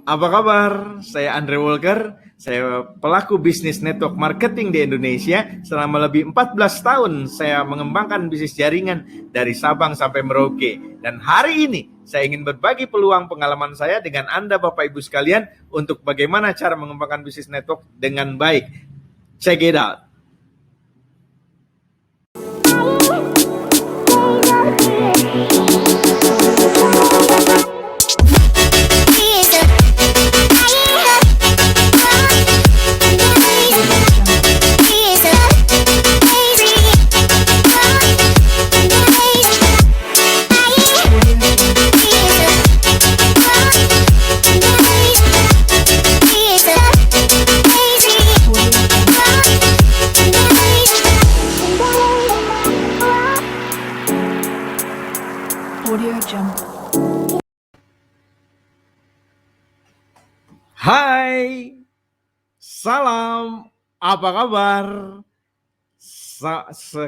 Apa kabar? Saya Andre Walker. Saya pelaku bisnis network marketing di Indonesia. Selama lebih 14 tahun saya mengembangkan bisnis jaringan dari Sabang sampai Merauke. Dan hari ini saya ingin berbagi peluang pengalaman saya dengan Anda Bapak Ibu sekalian untuk bagaimana cara mengembangkan bisnis network dengan baik. Check it out. Audio Jungle. Hai, salam, apa kabar?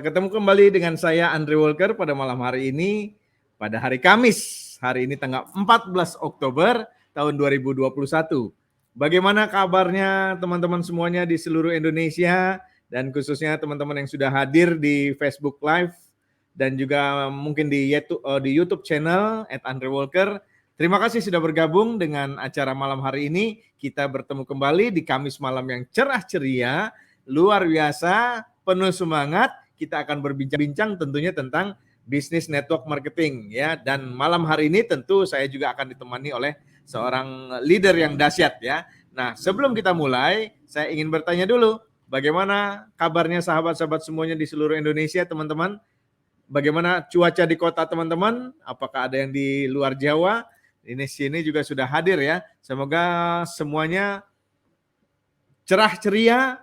Ketemu kembali dengan saya Andre Walker pada malam hari ini, pada hari Kamis. Hari ini tanggal 14 Oktober tahun 2021. Bagaimana kabarnya teman-teman semuanya di seluruh Indonesia dan khususnya teman-teman yang sudah hadir di Facebook Live dan juga mungkin di YouTube channel @andrewalker. Terima kasih sudah bergabung dengan acara malam hari ini. Kita bertemu kembali di Kamis malam yang cerah ceria, luar biasa, penuh semangat. Kita akan berbincang-bincang tentunya tentang bisnis network marketing ya. Dan malam hari ini tentu saya juga akan ditemani oleh seorang leader yang dahsyat ya. Nah, sebelum kita mulai, saya ingin bertanya dulu, bagaimana kabarnya sahabat-sahabat semuanya di seluruh Indonesia, teman-teman? Bagaimana cuaca di kota teman-teman? Apakah ada yang di luar Jawa? Ini sini juga sudah hadir ya. Semoga semuanya cerah ceria,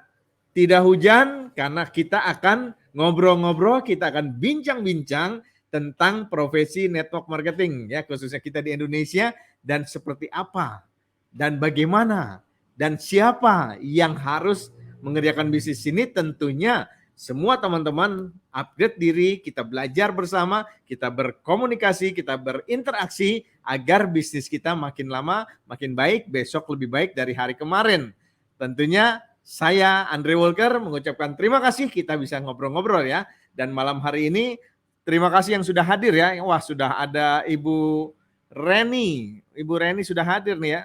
tidak hujan, karena kita akan ngobrol-ngobrol, kita akan bincang-bincang tentang profesi network marketing ya, khususnya kita di Indonesia, dan seperti apa dan bagaimana dan siapa yang harus mengerjakan bisnis ini. Tentunya semua teman-teman upgrade diri, kita belajar bersama, kita berkomunikasi, kita berinteraksi agar bisnis kita makin lama makin baik, besok lebih baik dari hari kemarin. Tentunya saya Andre Walker mengucapkan terima kasih, kita bisa ngobrol-ngobrol ya. Dan malam hari ini terima kasih yang sudah hadir ya. Wah, sudah ada Ibu Reni. Ibu Reni sudah hadir nih ya.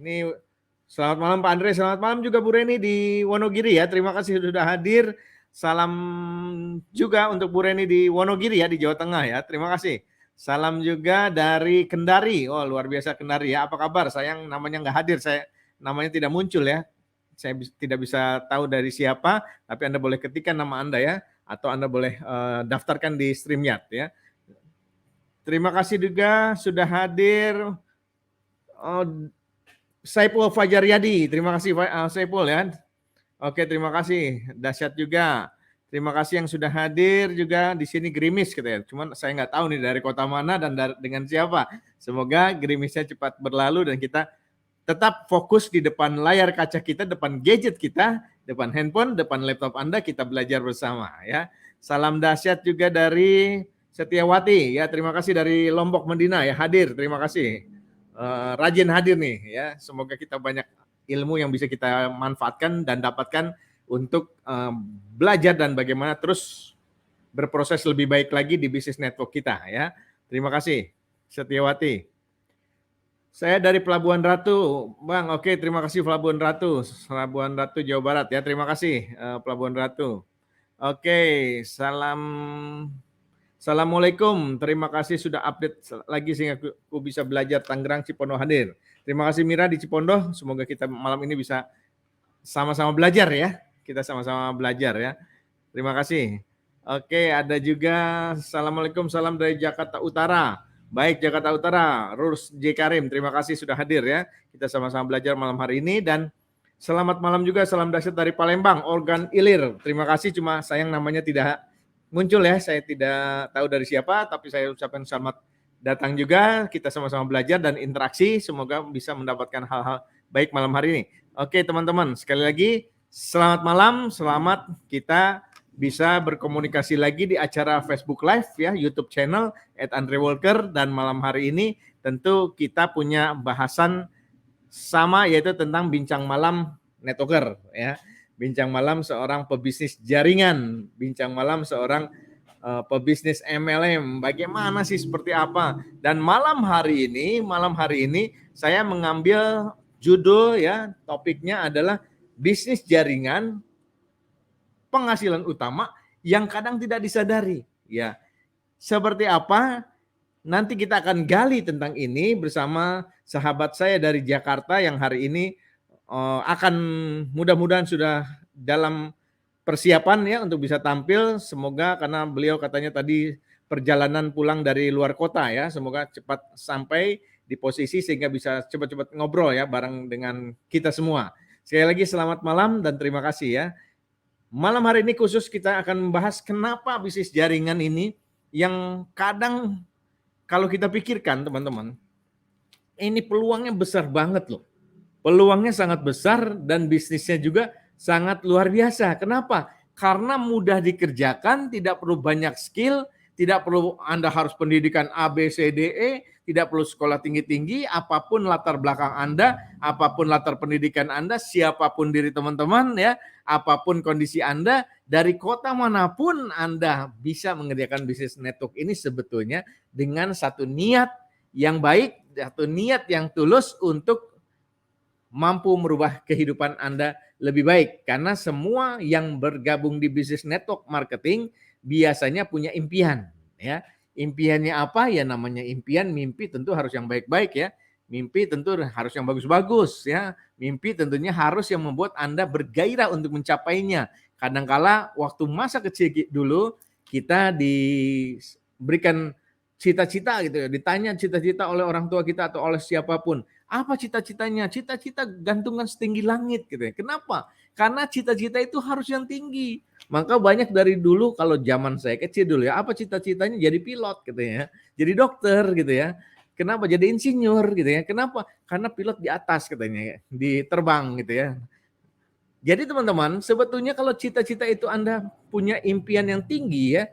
Ini selamat malam Pak Andre, selamat malam juga Bu Reni di Wonogiri ya. Terima kasih sudah hadir. Salam juga untuk Bu Reni di Wonogiri ya, di Jawa Tengah ya. Terima kasih. Salam juga dari Kendari. Oh, luar biasa Kendari ya. Apa kabar? Sayang namanya nggak hadir, namanya tidak muncul ya. Saya tidak bisa tahu dari siapa, tapi Anda boleh ketikkan nama Anda ya, atau Anda boleh daftarkan di StreamYard ya. Terima kasih juga sudah hadir Saipul Fajaryadi. Terima kasih Saipul ya. Oke, terima kasih. Dahsyat juga. Terima kasih yang sudah hadir juga di sini Gerimis gitu ya. Cuman saya nggak tahu nih dari kota mana dan dengan siapa. Semoga gerimisnya cepat berlalu dan kita tetap fokus di depan layar kaca kita, depan gadget kita, depan handphone, depan laptop Anda, kita belajar bersama ya. Salam dahsyat juga dari Setiawati ya. Terima kasih dari Lombok Medina ya, hadir. Terima kasih. Rajin hadir nih ya. Semoga kita banyak ilmu yang bisa kita manfaatkan dan dapatkan untuk belajar dan bagaimana terus berproses lebih baik lagi di bisnis network kita ya. Terima kasih Setiawati. Saya dari Pelabuhan Ratu, Bang. Oke, terima kasih Pelabuhan Ratu, Jawa Barat ya. Terima kasih Pelabuhan Ratu. Oke, Assalamualaikum. Terima kasih sudah update lagi sehingga aku bisa belajar. Tangerang Cipondo hadir. Terima kasih Mira di Cipondo. Semoga kita malam ini bisa sama-sama belajar ya. Kita sama-sama belajar ya. Terima kasih. Oke, ada juga Assalamualaikum, salam dari Jakarta Utara. Baik, Jakarta Utara, Rus J. Karim, terima kasih sudah hadir ya. Kita sama-sama belajar malam hari ini. Dan selamat malam juga, salam dahsyat dari Palembang, Organ Ilir. Terima kasih, cuma sayang namanya tidak muncul ya. Saya tidak tahu dari siapa, tapi saya ucapkan selamat datang juga. Kita sama-sama belajar dan interaksi. Semoga bisa mendapatkan hal-hal baik malam hari ini. Oke teman-teman, sekali lagi selamat malam, selamat kita bisa berkomunikasi lagi di acara Facebook Live ya, YouTube channel @andrewalker. Dan malam hari ini tentu kita punya bahasan sama, yaitu tentang bincang malam networker ya. Bincang malam seorang pebisnis jaringan, bincang malam seorang pebisnis MLM. Bagaimana sih, seperti apa? Dan malam hari ini saya mengambil judul ya, topiknya adalah bisnis jaringan penghasilan utama yang kadang tidak disadari. Ya, seperti apa? Nanti kita akan gali tentang ini bersama sahabat saya dari Jakarta yang hari ini akan mudah-mudahan sudah dalam persiapan ya untuk bisa tampil. Semoga, karena beliau katanya tadi perjalanan pulang dari luar kota ya, semoga cepat sampai di posisi sehingga bisa cepat-cepat ngobrol ya bareng dengan kita semua. Sekali lagi selamat malam dan terima kasih ya. Malam hari ini khusus kita akan membahas kenapa bisnis jaringan ini yang kadang kalau kita pikirkan teman-teman, ini peluangnya besar banget loh. Peluangnya sangat besar dan bisnisnya juga sangat luar biasa. Kenapa? Karena mudah dikerjakan, tidak perlu banyak skill, tidak perlu Anda harus pendidikan A, B, C, D, E, tidak perlu sekolah tinggi-tinggi, apapun latar belakang Anda, apapun latar pendidikan Anda, siapapun diri teman-teman ya, apapun kondisi Anda, dari kota manapun Anda bisa mengerjakan bisnis network ini sebetulnya dengan satu niat yang baik, satu niat yang tulus untuk mampu merubah kehidupan Anda lebih baik. Karena semua yang bergabung di bisnis network marketing biasanya punya impian ya. Impiannya apa? Ya namanya impian, mimpi tentu harus yang baik-baik ya. Mimpi tentu harus yang bagus-bagus ya. Mimpi tentunya harus yang membuat Anda bergairah untuk mencapainya. Kadangkala waktu masa kecil dulu kita diberikan cita-cita gitu ya, ditanya cita-cita oleh orang tua kita atau oleh siapapun. Apa cita-citanya? Cita-cita gantungan setinggi langit gitu ya. Kenapa? Karena cita-cita itu harus yang tinggi. Maka banyak dari dulu kalau zaman saya kecil dulu ya, apa cita-citanya? Jadi pilot gitu ya. Jadi dokter gitu ya. Kenapa? Jadi insinyur gitu ya. Kenapa? Karena pilot di atas katanya ya, di terbang gitu ya. Jadi teman-teman, sebetulnya kalau cita-cita itu Anda punya impian yang tinggi ya,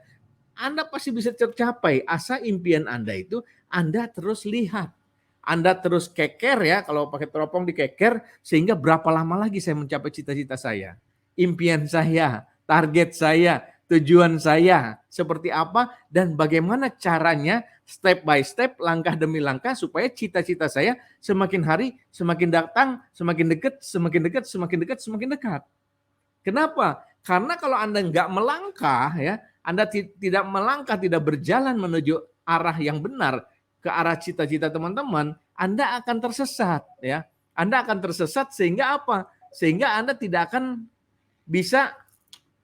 Anda pasti bisa tercapai. Asal impian Anda itu Anda terus lihat. Anda terus keker ya, kalau pakai teropong dikeker, sehingga berapa lama lagi saya mencapai cita-cita saya. Impian saya, target saya, tujuan saya, seperti apa, dan bagaimana caranya step by step, langkah demi langkah, supaya cita-cita saya semakin hari, semakin datang, semakin dekat, semakin dekat, semakin dekat, semakin dekat. Kenapa? Karena kalau Anda nggak melangkah ya, Anda tidak melangkah, tidak berjalan menuju arah yang benar, ke arah cita-cita teman-teman, Anda akan tersesat ya. Anda akan tersesat sehingga apa? Sehingga Anda tidak akan bisa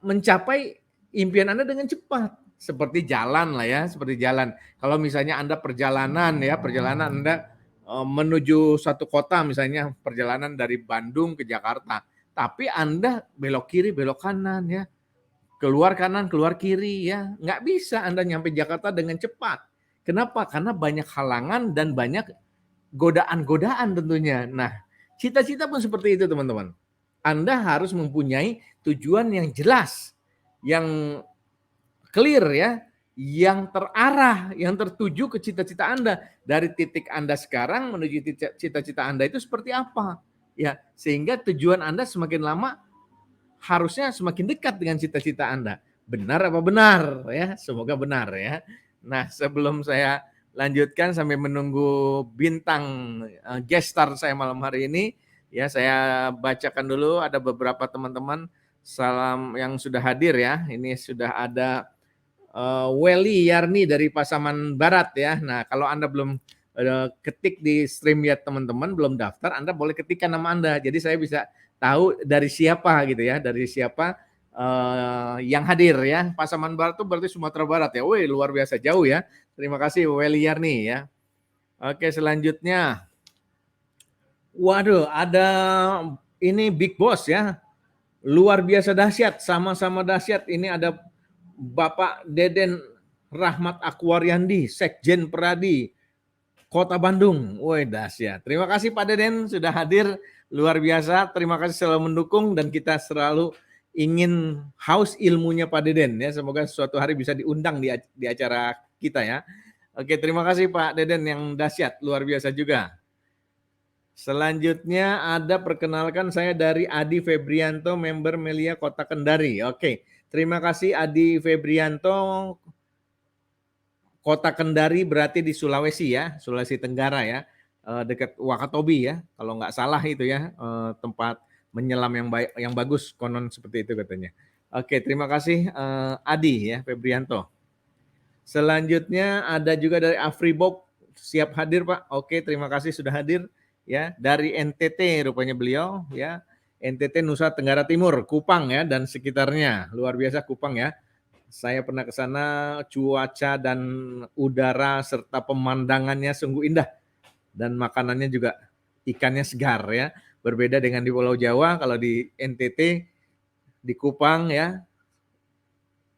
mencapai impian Anda dengan cepat. Seperti jalan lah ya, seperti jalan. Kalau misalnya Anda perjalanan ya, perjalanan Anda menuju satu kota, misalnya perjalanan dari Bandung ke Jakarta. Tapi Anda belok kiri, belok kanan ya. Keluar kanan, keluar kiri ya. Nggak bisa Anda nyampe Jakarta dengan cepat. Kenapa? Karena banyak halangan dan banyak godaan-godaan tentunya. Nah, cita-cita pun seperti itu teman-teman. Anda harus mempunyai tujuan yang jelas, yang clear ya, yang terarah, yang tertuju ke cita-cita Anda. Dari titik Anda sekarang menuju cita-cita Anda itu seperti apa? Ya, sehingga tujuan Anda semakin lama harusnya semakin dekat dengan cita-cita Anda. Benar apa benar ya? Semoga benar ya. Nah, sebelum saya lanjutkan sampai menunggu bintang guest star saya malam hari ini, ya saya bacakan dulu ada beberapa teman-teman salam yang sudah hadir ya. Ini sudah ada Welly Yarni dari Pasaman Barat ya. Nah, kalau Anda belum ketik di StreamYard teman-teman, belum daftar, Anda boleh ketikkan nama Anda. Jadi saya bisa tahu dari siapa gitu ya, dari siapa yang hadir ya. Pasaman Barat itu berarti Sumatera Barat ya. Wih, luar biasa jauh ya. Terima kasih Welly Yarni ya. Oke, selanjutnya. Waduh, ada ini Big Boss ya. Luar biasa dahsyat, sama-sama dahsyat. Ini ada Bapak Deden Rahmat Akwaryandi, Sekjen Peradi, Kota Bandung. Woi, dahsyat. Terima kasih Pak Deden sudah hadir. Luar biasa. Terima kasih selalu mendukung dan kita selalu ingin haus ilmunya Pak Deden ya. Semoga suatu hari bisa diundang di acara kita ya. Oke, terima kasih Pak Deden yang dahsyat, luar biasa juga. Selanjutnya ada perkenalkan saya dari Adi Febrianto, member Melia Kota Kendari. Oke, terima kasih Adi Febrianto. Kota Kendari berarti di Sulawesi ya, Sulawesi Tenggara ya, dekat Wakatobi ya, kalau nggak salah itu ya, tempat menyelam yang baik, yang bagus konon seperti itu katanya. Oke, terima kasih Adi ya Febrianto. Selanjutnya ada juga dari Afribox, siap hadir Pak. Oke, terima kasih sudah hadir ya. Dari NTT rupanya beliau ya. NTT Nusa Tenggara Timur, Kupang ya dan sekitarnya. Luar biasa Kupang ya. Saya pernah ke sana, cuaca dan udara serta pemandangannya sungguh indah dan makanannya juga ikannya segar ya. Berbeda dengan di Pulau Jawa, kalau di NTT di Kupang ya,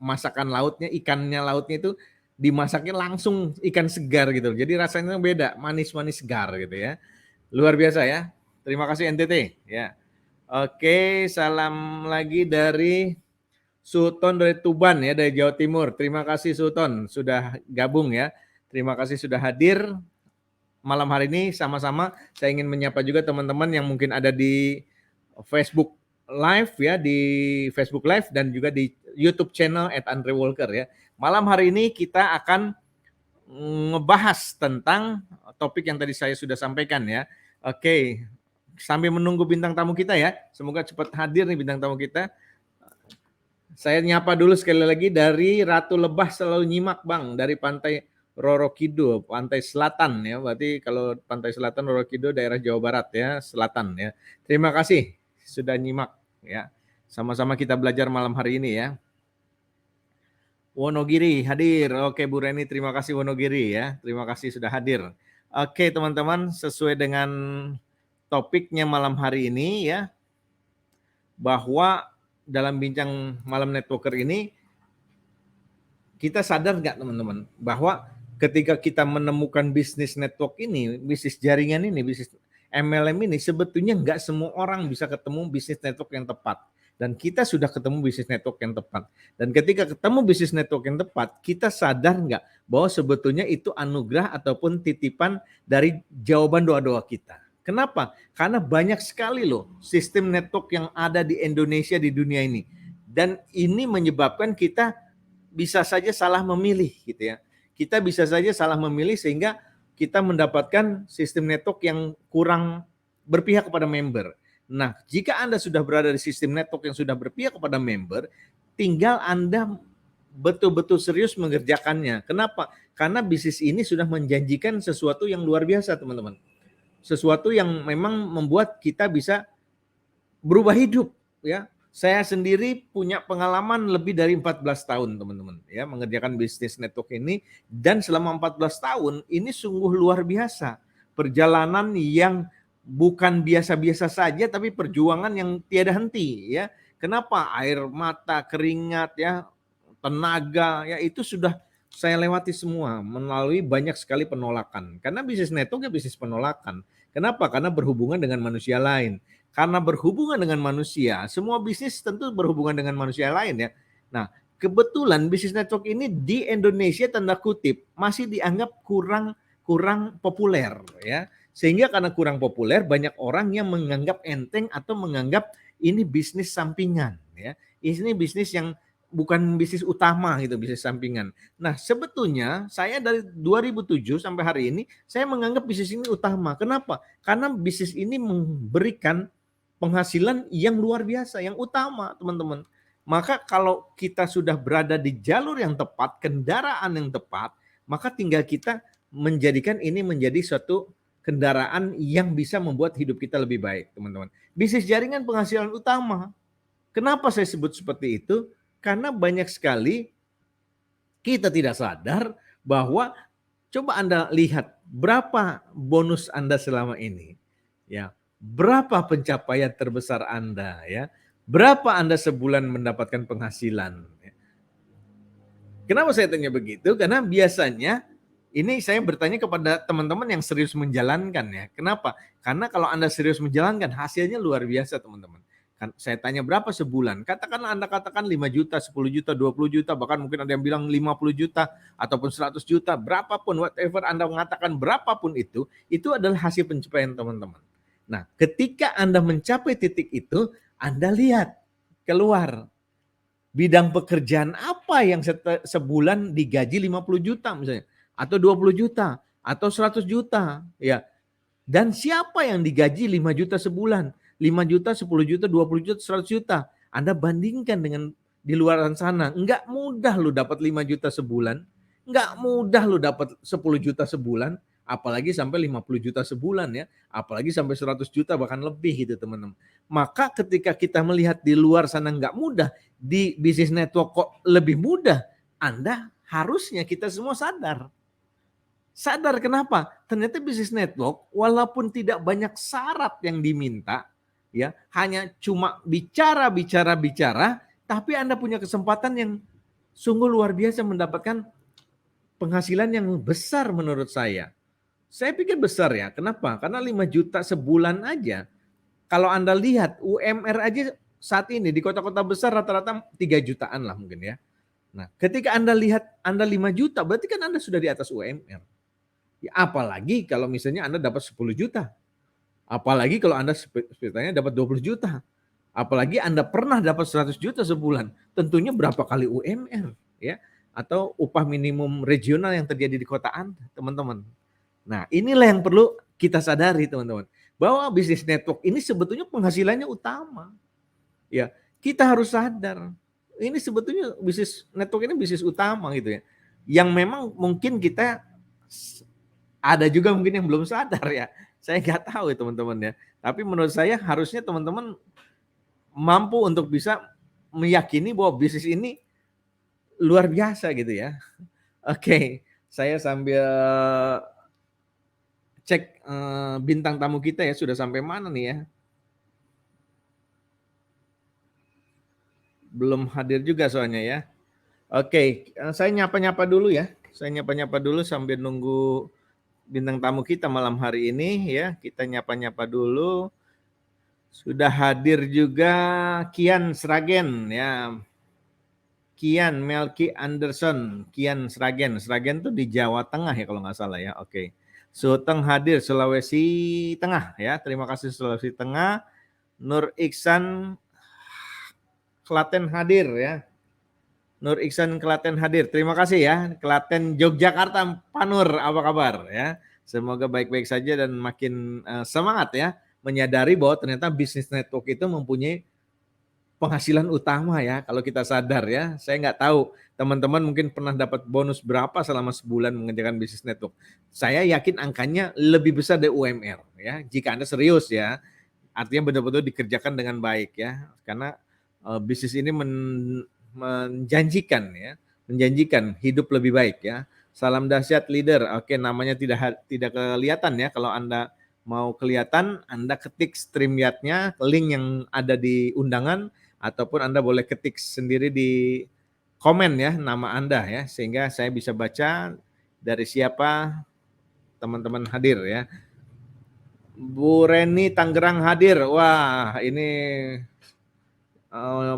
masakan lautnya, ikannya lautnya itu dimasaknya langsung ikan segar gitu. Jadi rasanya beda, manis-manis segar gitu ya. Luar biasa ya. Terima kasih NTT ya. Oke, salam lagi dari Sultan dari Tuban ya, dari Jawa Timur. Terima kasih Sultan sudah gabung ya. Terima kasih sudah hadir malam hari ini. Sama-sama saya ingin menyapa juga teman-teman yang mungkin ada di Facebook Live ya, di Facebook Live dan juga di YouTube channel @andrewalker ya. Malam hari ini kita akan ngebahas tentang topik yang tadi saya sudah sampaikan ya. Oke, sambil menunggu bintang tamu kita ya. Semoga cepat hadir nih bintang tamu kita. Saya nyapa dulu sekali lagi dari Ratu Lebah selalu nyimak Bang, dari pantai Rorokido, pantai selatan ya. Berarti kalau pantai selatan Rorokido daerah Jawa Barat ya, selatan ya. Terima kasih sudah nyimak ya. Sama-sama kita belajar malam hari ini ya. Wonogiri hadir. Oke Bu Reni, terima kasih Wonogiri ya. Terima kasih sudah hadir. Oke teman-teman, sesuai dengan topiknya malam hari ini ya, bahwa dalam bincang malam networker ini kita sadar nggak teman-teman bahwa ketika kita menemukan bisnis network ini, bisnis jaringan ini, bisnis MLM ini, sebetulnya nggak semua orang bisa ketemu bisnis network yang tepat. Dan kita sudah ketemu bisnis network yang tepat. Dan ketika ketemu bisnis network yang tepat, kita sadar nggak bahwa sebetulnya itu anugerah ataupun titipan dari jawaban doa-doa kita. Kenapa? Karena banyak sekali loh sistem network yang ada di Indonesia, di dunia ini. Dan ini menyebabkan kita bisa saja salah memilih gitu ya. Kita bisa saja salah memilih sehingga kita mendapatkan sistem network yang kurang berpihak kepada member. Nah, jika Anda sudah berada di sistem network yang sudah berpihak kepada member, tinggal Anda betul-betul serius mengerjakannya. Kenapa? Karena bisnis ini sudah menjanjikan sesuatu yang luar biasa, teman-teman. Sesuatu yang memang membuat kita bisa berubah hidup ya. Saya sendiri punya pengalaman lebih dari 14 tahun teman-teman ya mengerjakan bisnis network ini, dan selama 14 tahun ini sungguh luar biasa. Perjalanan yang bukan biasa-biasa saja tapi perjuangan yang tiada henti ya. Kenapa? Air mata, keringat ya, tenaga ya itu sudah saya lewati semua melalui banyak sekali penolakan. Karena bisnis network ya bisnis penolakan. Kenapa? Karena berhubungan dengan manusia lain. Karena berhubungan dengan manusia, semua bisnis tentu berhubungan dengan manusia lain ya. Nah, kebetulan bisnis network ini di Indonesia tanda kutip masih dianggap kurang populer ya. Sehingga karena kurang populer banyak orang yang menganggap enteng atau menganggap ini bisnis sampingan ya. Ini bisnis yang bukan bisnis utama gitu, bisnis sampingan. Nah, sebetulnya saya dari 2007 sampai hari ini saya menganggap bisnis ini utama. Kenapa? Karena bisnis ini memberikan penghasilan yang luar biasa, yang utama, teman-teman. Maka kalau kita sudah berada di jalur yang tepat, kendaraan yang tepat, maka tinggal kita menjadikan ini menjadi suatu kendaraan yang bisa membuat hidup kita lebih baik, teman-teman. Bisnis jaringan penghasilan utama. Kenapa saya sebut seperti itu? Karena banyak sekali kita tidak sadar bahwa coba Anda lihat berapa bonus Anda selama ini. Ya, berapa pencapaian terbesar Anda ya? Berapa Anda sebulan mendapatkan penghasilan? Kenapa saya tanya begitu? Karena biasanya ini saya bertanya kepada teman-teman yang serius menjalankan ya. Kenapa? Karena kalau Anda serius menjalankan hasilnya luar biasa, teman-teman. Kan saya tanya berapa sebulan? Katakanlah Anda katakan 5 juta, 10 juta, 20 juta, bahkan mungkin ada yang bilang 50 juta ataupun 100 juta, berapapun whatever Anda mengatakan berapapun itu adalah hasil pencapaian teman-teman. Nah, ketika Anda mencapai titik itu, Anda lihat keluar bidang pekerjaan apa yang sebulan digaji 50 juta misalnya, atau 20 juta, atau 100 juta, ya. Dan siapa yang digaji 5 juta sebulan, 5 juta, 10 juta, 20 juta, 100 juta. Anda bandingkan dengan di luar sana, enggak mudah lu dapat 5 juta sebulan, enggak mudah lu dapat 10 juta sebulan, apalagi sampai 50 juta sebulan ya, apalagi sampai 100 juta bahkan lebih gitu teman-teman. Maka ketika kita melihat di luar sana enggak mudah, di bisnis network kok lebih mudah, Anda harusnya kita semua sadar. Sadar kenapa? Ternyata bisnis network walaupun tidak banyak syarat yang diminta, ya, hanya cuma bicara, tapi Anda punya kesempatan yang sungguh luar biasa mendapatkan penghasilan yang besar menurut saya. Saya pikir besar ya, kenapa? Karena 5 juta sebulan aja. Kalau Anda lihat UMR aja saat ini di kota-kota besar rata-rata 3 jutaan lah mungkin ya. Nah, ketika Anda lihat Anda 5 juta, berarti kan Anda sudah di atas UMR. Ya, apalagi kalau misalnya Anda dapat 10 juta. Apalagi kalau Anda ceritanya dapat 20 juta. Apalagi Anda pernah dapat 100 juta sebulan. Tentunya berapa kali UMR ya, atau upah minimum regional yang terjadi di kota Anda, teman-teman. Nah, inilah yang perlu kita sadari, teman-teman. Bahwa bisnis network ini sebetulnya penghasilannya utama. Ya, kita harus sadar. Ini sebetulnya bisnis network ini bisnis utama gitu ya. Yang memang mungkin kita ada juga mungkin yang belum sadar ya. Saya nggak tahu ya teman-teman ya. Tapi menurut saya harusnya teman-teman mampu untuk bisa meyakini bahwa bisnis ini luar biasa gitu ya. Oke, saya sambil cek bintang tamu kita ya sudah sampai mana nih ya. Belum hadir juga soalnya ya. Oke, saya nyapa-nyapa dulu ya. Saya nyapa-nyapa dulu sambil nunggu bintang tamu kita malam hari ini ya. Kita nyapa-nyapa dulu. Sudah hadir juga Kian Sragen ya. Kian Melki Anderson, Kian Sragen. Sragen tuh di Jawa Tengah ya kalau nggak salah ya. Oke. Suteng hadir Sulawesi Tengah ya. Terima kasih Sulawesi Tengah. Nur Iksan Klaten hadir ya. Nur Iksan Klaten hadir. Terima kasih ya. Klaten Yogyakarta Pak Nur, apa kabar ya? Semoga baik-baik saja dan makin semangat ya menyadari bahwa ternyata bisnis network itu mempunyai penghasilan utama ya kalau kita sadar ya. Saya nggak tahu teman-teman mungkin pernah dapat bonus berapa selama sebulan mengerjakan bisnis network. Saya yakin angkanya lebih besar dari UMR ya. Jika Anda serius ya, artinya betul-betul dikerjakan dengan baik ya. Karena bisnis ini menjanjikan ya, menjanjikan hidup lebih baik ya. Salam dahsyat leader. Oke, namanya tidak kelihatan ya. Kalau Anda mau kelihatan, Anda ketik StreamYard-nya, link yang ada di undangan, ataupun Anda boleh ketik sendiri di komen ya nama Anda ya, sehingga saya bisa baca dari siapa teman-teman hadir ya. Bu Reni Tangerang hadir. Wah, ini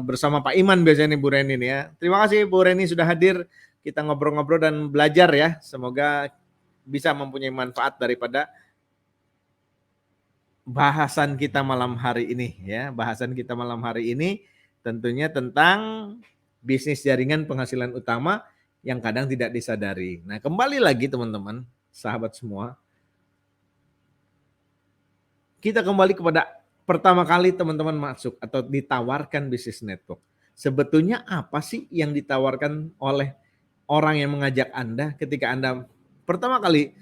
bersama Pak Iman biasanya nih Bu Reni nih ya. Terima kasih Bu Reni sudah hadir. Kita ngobrol-ngobrol dan belajar ya. Semoga bisa mempunyai manfaat daripada bahasan kita malam hari ini ya. Bahasan kita malam hari ini tentunya tentang bisnis jaringan penghasilan utama yang kadang tidak disadari. Nah, kembali lagi teman-teman, sahabat semua. Kita kembali kepada pertama kali teman-teman masuk atau ditawarkan bisnis network. Sebetulnya apa sih yang ditawarkan oleh orang yang mengajak Anda ketika Anda pertama kali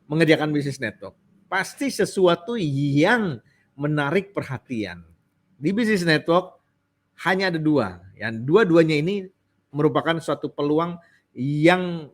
mengerjakan bisnis network? Pasti sesuatu yang menarik perhatian. Di bisnis network hanya ada dua. Yang dua-duanya ini merupakan suatu peluang yang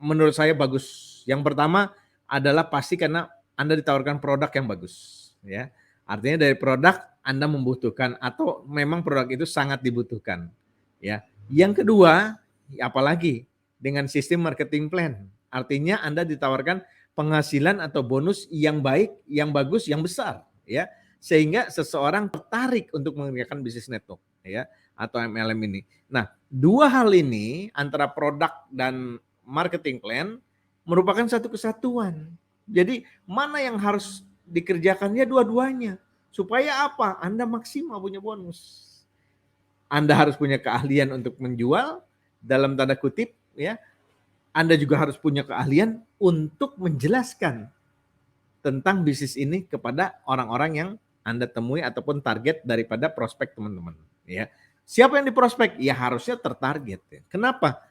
menurut saya bagus. Yang pertama adalah pasti karena Anda ditawarkan produk yang bagus. Ya, artinya dari produk Anda membutuhkan atau memang produk itu sangat dibutuhkan. Ya, yang kedua, apalagi dengan sistem marketing plan. Artinya Anda ditawarkan penghasilan atau bonus yang baik, yang bagus, yang besar, ya. Sehingga seseorang tertarik untuk mengerjakan bisnis network, ya, atau MLM ini. Nah, dua hal ini antara produk dan marketing plan merupakan satu kesatuan. Jadi, mana yang harus dikerjakannya dua-duanya. Supaya apa? Anda maksimal punya bonus. Anda harus punya keahlian untuk menjual dalam tanda kutip ya. Anda juga harus punya keahlian untuk menjelaskan tentang bisnis ini kepada orang-orang yang Anda temui ataupun target daripada prospek teman-teman ya. Siapa yang diprospek? Ya harusnya tertarget ya. Kenapa?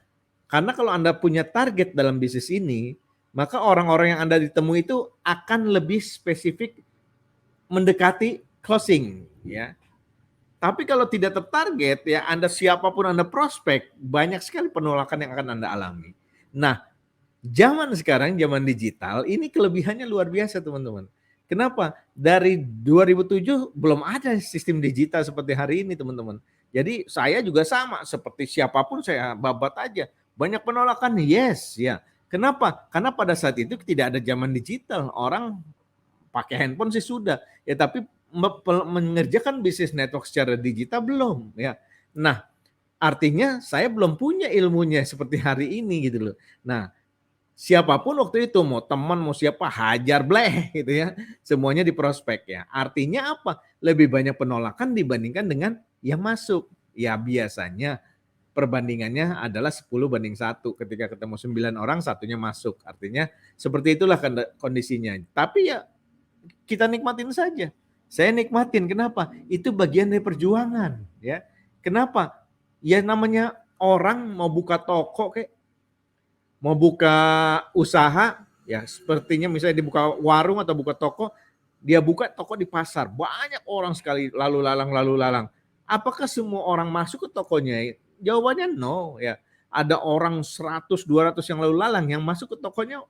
Karena kalau Anda punya target dalam bisnis ini, maka orang-orang yang Anda ditemui itu akan lebih spesifik mendekati closing ya. Tapi kalau tidak tertarget ya Anda siapapun Anda prospek, banyak sekali penolakan yang akan Anda alami. Nah, zaman sekarang, zaman digital, ini kelebihannya luar biasa teman-teman. Kenapa? Dari 2007 belum ada sistem digital seperti hari ini teman-teman. Jadi saya juga sama, seperti siapapun saya babat aja. Banyak penolakan, yes ya. Kenapa? Karena pada saat itu tidak ada zaman digital, orang pakai handphone sih sudah. Ya tapi mengerjakan bisnis network secara digital belum ya. Nah, artinya saya belum punya ilmunya seperti hari ini gitu loh. Nah, siapapun waktu itu mau teman mau siapa hajar bleh gitu ya. Semuanya di prospek ya. Artinya apa? Lebih banyak penolakan dibandingkan dengan yang masuk. Ya biasanya perbandingannya adalah 10 banding 1. Ketika ketemu 9 orang satunya masuk. Artinya seperti itulah kondisinya. Tapi ya kita nikmatin saja. Saya nikmatin, kenapa? Itu bagian dari perjuangan, ya. Kenapa? Ya namanya orang mau buka toko kayak mau buka usaha, ya sepertinya misalnya dibuka warung atau buka toko, dia buka toko di pasar, banyak orang sekali lalu lalang. Apakah semua orang masuk ke tokonya? Jawabannya no, ya. Ada orang 100, 200 yang lalu lalang yang masuk ke tokonya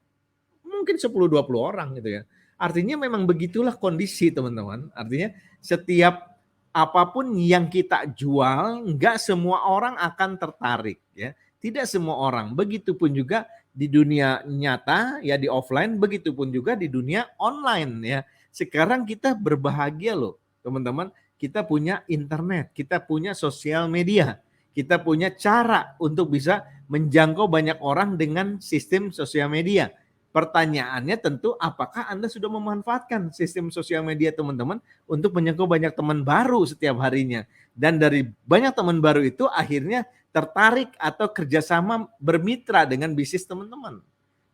mungkin 10-20 orang gitu ya. Artinya memang begitulah kondisi teman-teman. Artinya setiap apapun yang kita jual, enggak semua orang akan tertarik ya. Tidak semua orang. Begitupun juga di dunia nyata ya di offline, begitupun juga di dunia online ya. Sekarang kita berbahagia loh teman-teman. Kita punya internet, kita punya sosial media, kita punya cara untuk bisa menjangkau banyak orang dengan sistem sosial media. Pertanyaannya tentu apakah Anda sudah memanfaatkan sistem sosial media teman-teman untuk menjangkau banyak teman baru setiap harinya. Dan dari banyak teman baru itu akhirnya tertarik atau kerjasama bermitra dengan bisnis teman-teman.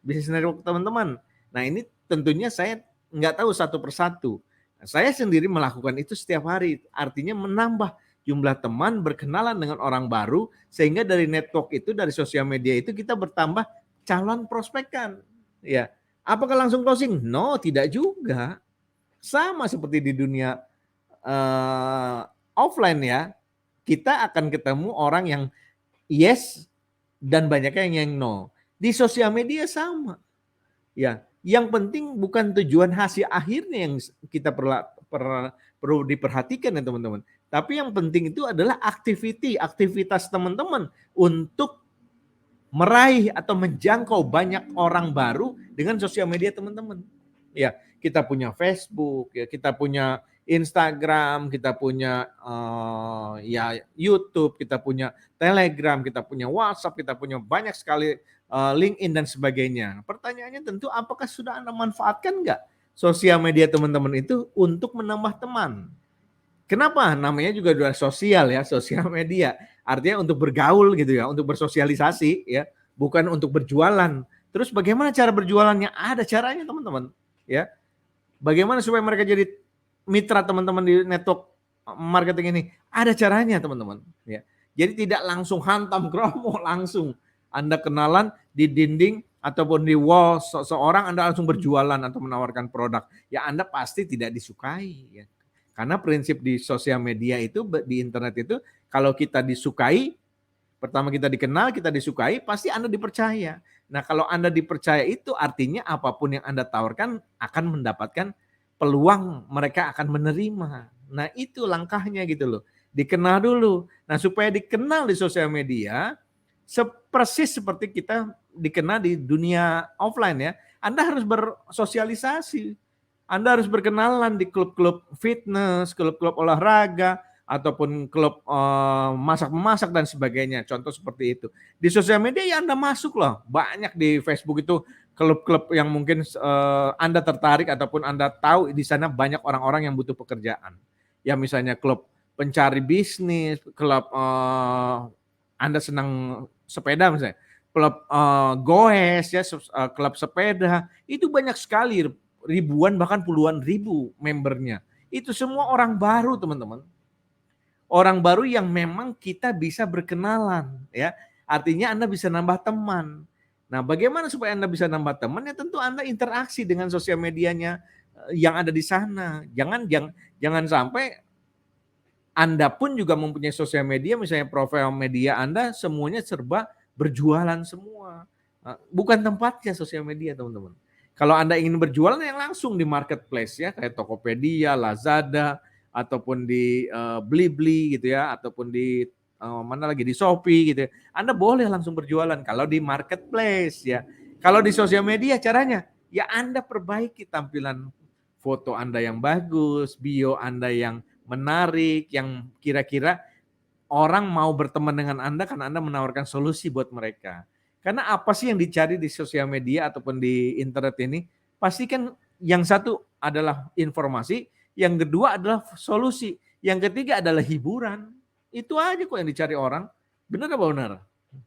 Bisnis network teman-teman. Nah ini tentunya saya nggak tahu satu persatu. Saya sendiri melakukan itu setiap hari. Artinya menambah jumlah teman, berkenalan dengan orang baru. Sehingga dari network itu, dari sosial media itu kita bertambah calon prospekan. Ya, apakah langsung closing? No, tidak juga. Sama seperti di dunia offline ya, kita akan ketemu orang yang yes dan banyaknya yang no. Di sosial media sama. Ya, yang penting bukan tujuan hasil akhirnya yang kita perlu diperhatikan ya teman-teman. Tapi yang penting itu adalah aktivitas teman-teman untuk meraih atau menjangkau banyak orang baru dengan sosial media teman-teman. Ya, kita punya Facebook, ya kita punya Instagram, kita punya ya YouTube, kita punya Telegram, kita punya WhatsApp, kita punya banyak sekali LinkedIn dan sebagainya. Pertanyaannya tentu apakah sudah Anda manfaatkan nggak sosial media teman-teman itu untuk menambah teman? Kenapa? Namanya juga udah sosial ya, sosial media. Artinya untuk bergaul gitu ya, untuk bersosialisasi ya, bukan untuk berjualan. Terus bagaimana cara berjualannya? Ada caranya teman-teman ya. Bagaimana supaya mereka jadi mitra teman-teman di network marketing ini? Ada caranya teman-teman ya. Jadi tidak langsung hantam kromo langsung Anda kenalan di dinding ataupun di wall seseorang Anda langsung berjualan atau menawarkan produk. Ya Anda pasti tidak disukai ya. Karena prinsip di sosial media itu, di internet itu, kalau kita disukai, pertama kita dikenal, kita disukai, pasti Anda dipercaya. Nah kalau Anda dipercaya itu artinya apapun yang Anda tawarkan akan mendapatkan peluang mereka akan menerima. Nah itu langkahnya gitu loh. Dikenal dulu. Nah supaya dikenal di sosial media, persis seperti kita dikenal di dunia offline ya. Anda harus bersosialisasi. Anda harus berkenalan di klub-klub fitness, klub-klub olahraga, ataupun klub masak-memasak dan sebagainya. Contoh seperti itu. Di sosial media ya Anda masuk loh. Banyak di Facebook itu klub-klub yang mungkin Anda tertarik ataupun Anda tahu di sana banyak orang-orang yang butuh pekerjaan. Ya misalnya klub pencari bisnis, klub Anda senang sepeda misalnya, klub goes ya, klub sepeda, itu banyak sekali, ribuan bahkan puluhan ribu membernya. Itu semua orang baru, teman-teman. Orang baru yang memang kita bisa berkenalan, ya. Artinya Anda bisa nambah teman. Nah, bagaimana supaya Anda bisa nambah teman? Ya tentu Anda interaksi dengan sosial medianya yang ada di sana. Jangan sampai Anda pun juga mempunyai sosial media, misalnya profil media Anda semuanya serba berjualan semua. Bukan tempatnya sosial media, teman-teman. Kalau Anda ingin berjualan yang langsung di marketplace ya, kayak Tokopedia, Lazada, ataupun di Blibli gitu ya, ataupun di mana lagi di Shopee gitu ya. Anda boleh langsung berjualan kalau di marketplace ya. Kalau di sosial media caranya ya Anda perbaiki tampilan foto Anda yang bagus, bio Anda yang menarik, yang kira-kira orang mau berteman dengan Anda karena Anda menawarkan solusi buat mereka. Karena apa sih yang dicari di sosial media ataupun di internet ini? Pasti kan yang satu adalah informasi, yang kedua adalah solusi, yang ketiga adalah hiburan. Itu aja kok yang dicari orang. Benar apa benar?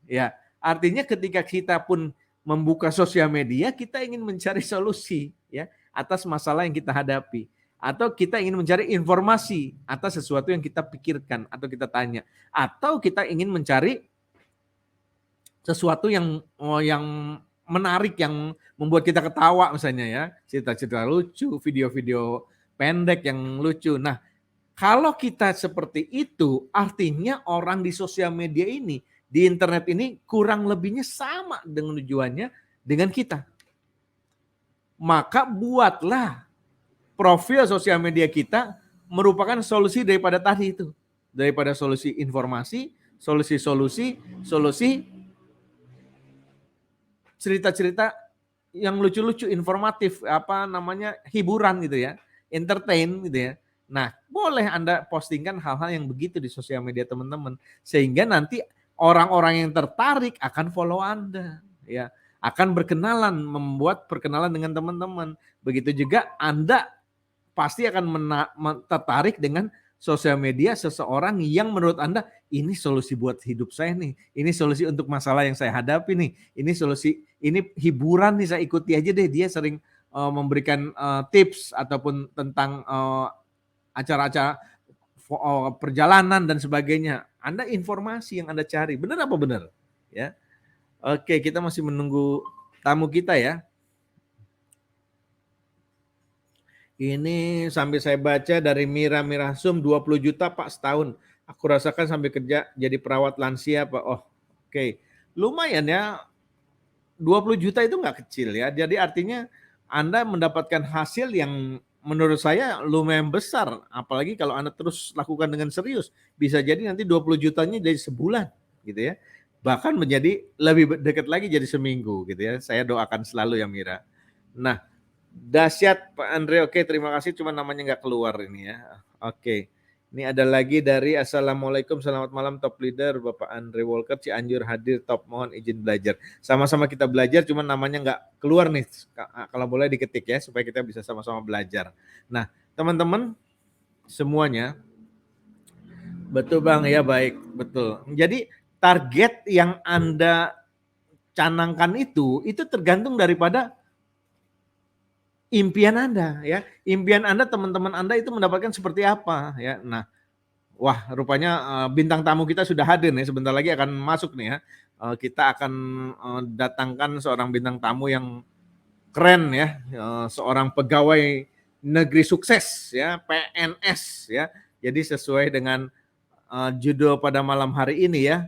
Ya, artinya ketika kita pun membuka sosial media, kita ingin mencari solusi ya atas masalah yang kita hadapi. Atau kita ingin mencari informasi atas sesuatu yang kita pikirkan atau kita tanya. Atau kita ingin mencari sesuatu yang menarik, yang membuat kita ketawa misalnya ya. Cerita-cerita lucu, video-video pendek yang lucu. Nah, kalau kita seperti itu, artinya orang di sosial media ini, di internet ini kurang lebihnya sama dengan tujuannya dengan kita. Maka buatlah profil sosial media kita merupakan solusi daripada tadi itu. Daripada solusi informasi, solusi cerita-cerita yang lucu-lucu, informatif, hiburan gitu ya, entertain gitu ya. Nah, boleh Anda postingkan hal-hal yang begitu di sosial media teman-teman, sehingga nanti orang-orang yang tertarik akan follow Anda, ya, akan berkenalan, membuat perkenalan dengan teman-teman. Begitu juga Anda pasti akan tertarik dengan sosial media seseorang yang menurut Anda ini solusi buat hidup saya nih, ini solusi untuk masalah yang saya hadapi nih, ini solusi, ini hiburan nih, saya ikuti aja deh, dia sering memberikan tips ataupun tentang acara-acara perjalanan dan sebagainya. Anda informasi yang Anda cari, benar apa benar? Ya, oke, kita masih menunggu tamu kita ya. Ini sambil saya baca dari Mira Mirasum, 20 juta Pak setahun. Aku rasakan sambil kerja jadi perawat lansia Pak. Oh, oke. Lumayan ya. 20 juta itu nggak kecil ya. Jadi artinya Anda mendapatkan hasil yang menurut saya lumayan besar. Apalagi kalau Anda terus lakukan dengan serius. Bisa jadi nanti 20 jutanya jadi sebulan gitu ya. Bahkan menjadi lebih dekat lagi jadi seminggu gitu ya. Saya doakan selalu ya Mira. Nah, dahsyat Pak Andre, oke terima kasih, cuma namanya nggak keluar ini ya. Oke, ini ada lagi dari Assalamualaikum, selamat malam top leader Bapak Andre Walker Cianjur hadir top, mohon izin belajar. Sama-sama kita belajar, cuma namanya nggak keluar nih, kalau boleh diketik ya supaya kita bisa sama-sama belajar. Nah teman-teman semuanya, betul Bang ya, baik betul. Jadi target yang Anda canangkan itu tergantung daripada impian Anda ya. Impian Anda, teman-teman Anda itu mendapatkan seperti apa ya. Nah, wah rupanya bintang tamu kita sudah hadir nih, sebentar lagi akan masuk nih ya. Kita akan datangkan seorang bintang tamu yang keren ya, seorang pegawai negeri sukses ya, PNS ya. Jadi sesuai dengan judul pada malam hari ini ya.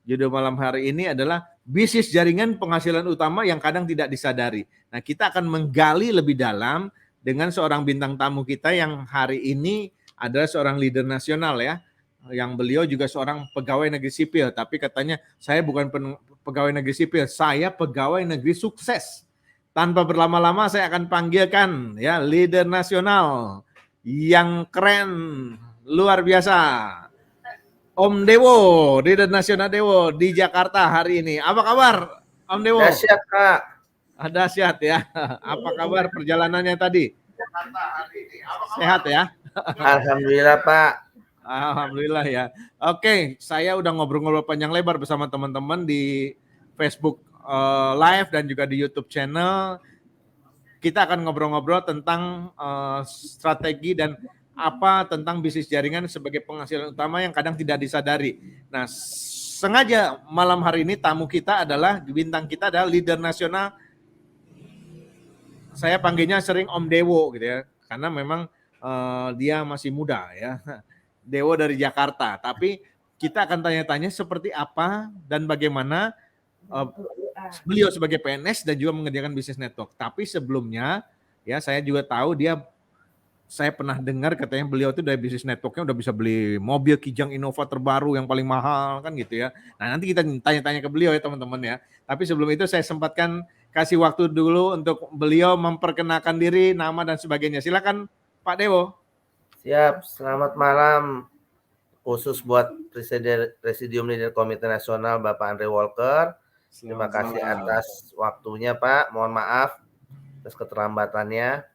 Judul malam hari ini adalah bisnis jaringan penghasilan utama yang kadang tidak disadari. Nah, kita akan menggali lebih dalam dengan seorang bintang tamu kita yang hari ini adalah seorang leader nasional ya. Yang beliau juga seorang pegawai negeri sipil, tapi katanya saya bukan pegawai negeri sipil, saya pegawai negeri sukses. Tanpa berlama-lama saya akan panggilkan ya leader nasional yang keren, luar biasa. Om Dewo, leader nasional Dewo di Jakarta hari ini. Apa kabar Om Dewo? Dahsyat Kak. Dahsyat ya. Apa kabar perjalanannya tadi? Sehat ya? Alhamdulillah Pak. Alhamdulillah ya. Oke, saya udah ngobrol-ngobrol panjang lebar bersama teman-teman di Facebook Live dan juga di YouTube channel. Kita akan ngobrol-ngobrol tentang strategi dan apa tentang bisnis jaringan sebagai penghasilan utama yang kadang tidak disadari. Nah, sengaja malam hari ini tamu kita adalah, bintang kita adalah leader nasional. Saya panggilnya sering Om Dewo gitu ya, karena memang dia masih muda ya. Dewo dari Jakarta, tapi kita akan tanya-tanya seperti apa dan bagaimana beliau sebagai PNS dan juga mengerjakan bisnis network. Tapi sebelumnya ya saya juga tahu saya pernah dengar katanya beliau itu dari bisnis networknya udah bisa beli mobil Kijang Innova terbaru yang paling mahal kan gitu ya. Nah nanti kita tanya-tanya ke beliau ya teman-teman ya. Tapi sebelum itu saya sempatkan kasih waktu dulu untuk beliau memperkenalkan diri, nama dan sebagainya. Silakan Pak Dewo. Siap, selamat malam. Khusus buat Presidium Leader Komite Nasional Bapak Andre Walker. Terima kasih atas waktunya Pak. Mohon maaf atas keterlambatannya.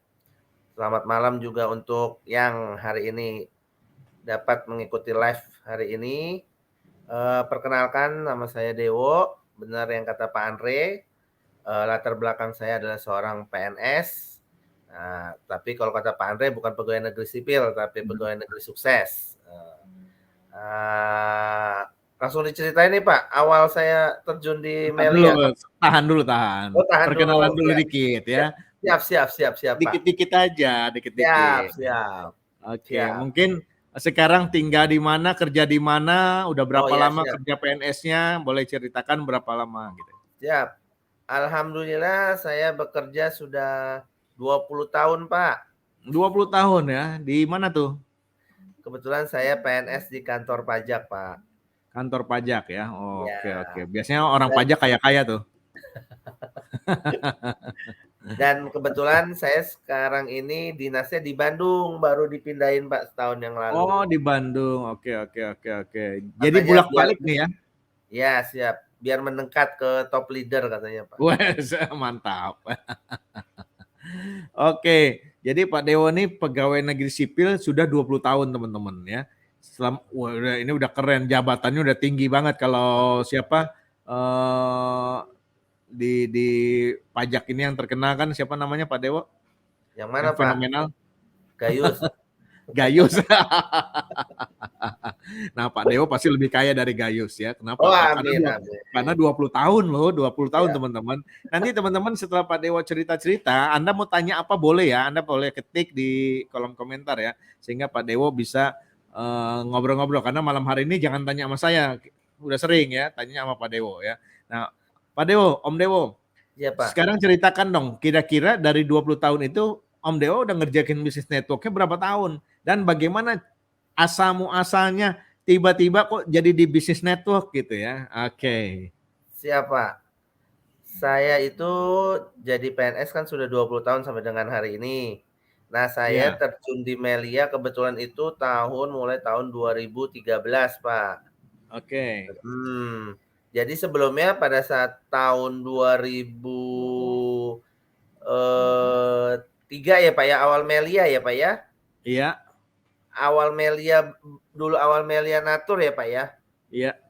Selamat malam juga untuk yang hari ini dapat mengikuti live hari ini. Perkenalkan, nama saya Dewo. Benar yang kata Pak Andre. Latar belakang saya adalah seorang PNS. Nah, tapi kalau kata Pak Andre bukan pegawai negeri sipil, tapi pegawai negeri sukses. Langsung diceritain nih Pak, awal saya terjun di Melia. Tahan dulu. Oh, tahan Perkenalan dulu ya. dikit ya. Siap Pak. Dikit-dikit aja, dikit-dikit. Siap. Oke, mungkin sekarang tinggal di mana, kerja di mana, udah berapa lama kerja PNS-nya, boleh ceritakan berapa lama gitu. Siap. Alhamdulillah saya bekerja sudah 20 tahun, Pak. 20 tahun ya, di mana tuh? Kebetulan saya PNS di kantor pajak, Pak. Kantor pajak ya, oke. Biasanya orang pajak kaya-kaya tuh. Dan kebetulan saya sekarang ini dinasnya di Bandung, baru dipindahin Pak setahun yang lalu. Oh di Bandung, oke. Jadi bolak-balik nih ya? Ya siap, biar mendekat ke top leader katanya Pak. Wes, mantap. Oke, jadi Pak Dewo ini pegawai negeri sipil sudah 20 tahun teman-teman ya. Ini udah keren, jabatannya udah tinggi banget kalau siapa di pajak ini yang terkenal kan siapa namanya Pak Dewo? Yang mana Pak? Fenomenal. Gayus. Gayus. Nah Pak Dewo pasti lebih kaya dari Gayus ya. Kenapa? Oh, amin. Karena 20 tahun loh, 20 tahun teman-teman. Nanti teman-teman setelah Pak Dewo cerita-cerita, Anda mau tanya apa boleh ya, Anda boleh ketik di kolom komentar ya, sehingga Pak Dewo bisa ngobrol-ngobrol. Karena malam hari ini jangan tanya sama saya, udah sering ya, tanya sama Pak Dewo ya. Nah Pak Dewo, Om Dewo, ya, Pak. Sekarang ceritakan dong, kira-kira dari 20 tahun itu Om Dewo udah ngerjain bisnis networknya berapa tahun? Dan bagaimana asal-muasalnya tiba-tiba kok jadi di bisnis network gitu ya? Oke. Siap Pak. Saya itu jadi PNS kan sudah 20 tahun sampai dengan hari ini. Nah saya terjun di Melia kebetulan itu mulai tahun 2013 Pak. Oke. Jadi sebelumnya pada saat tahun 2003 ya Pak ya, awal Melia ya Pak ya? Iya. Awal Melia Natur ya Pak ya? Iya.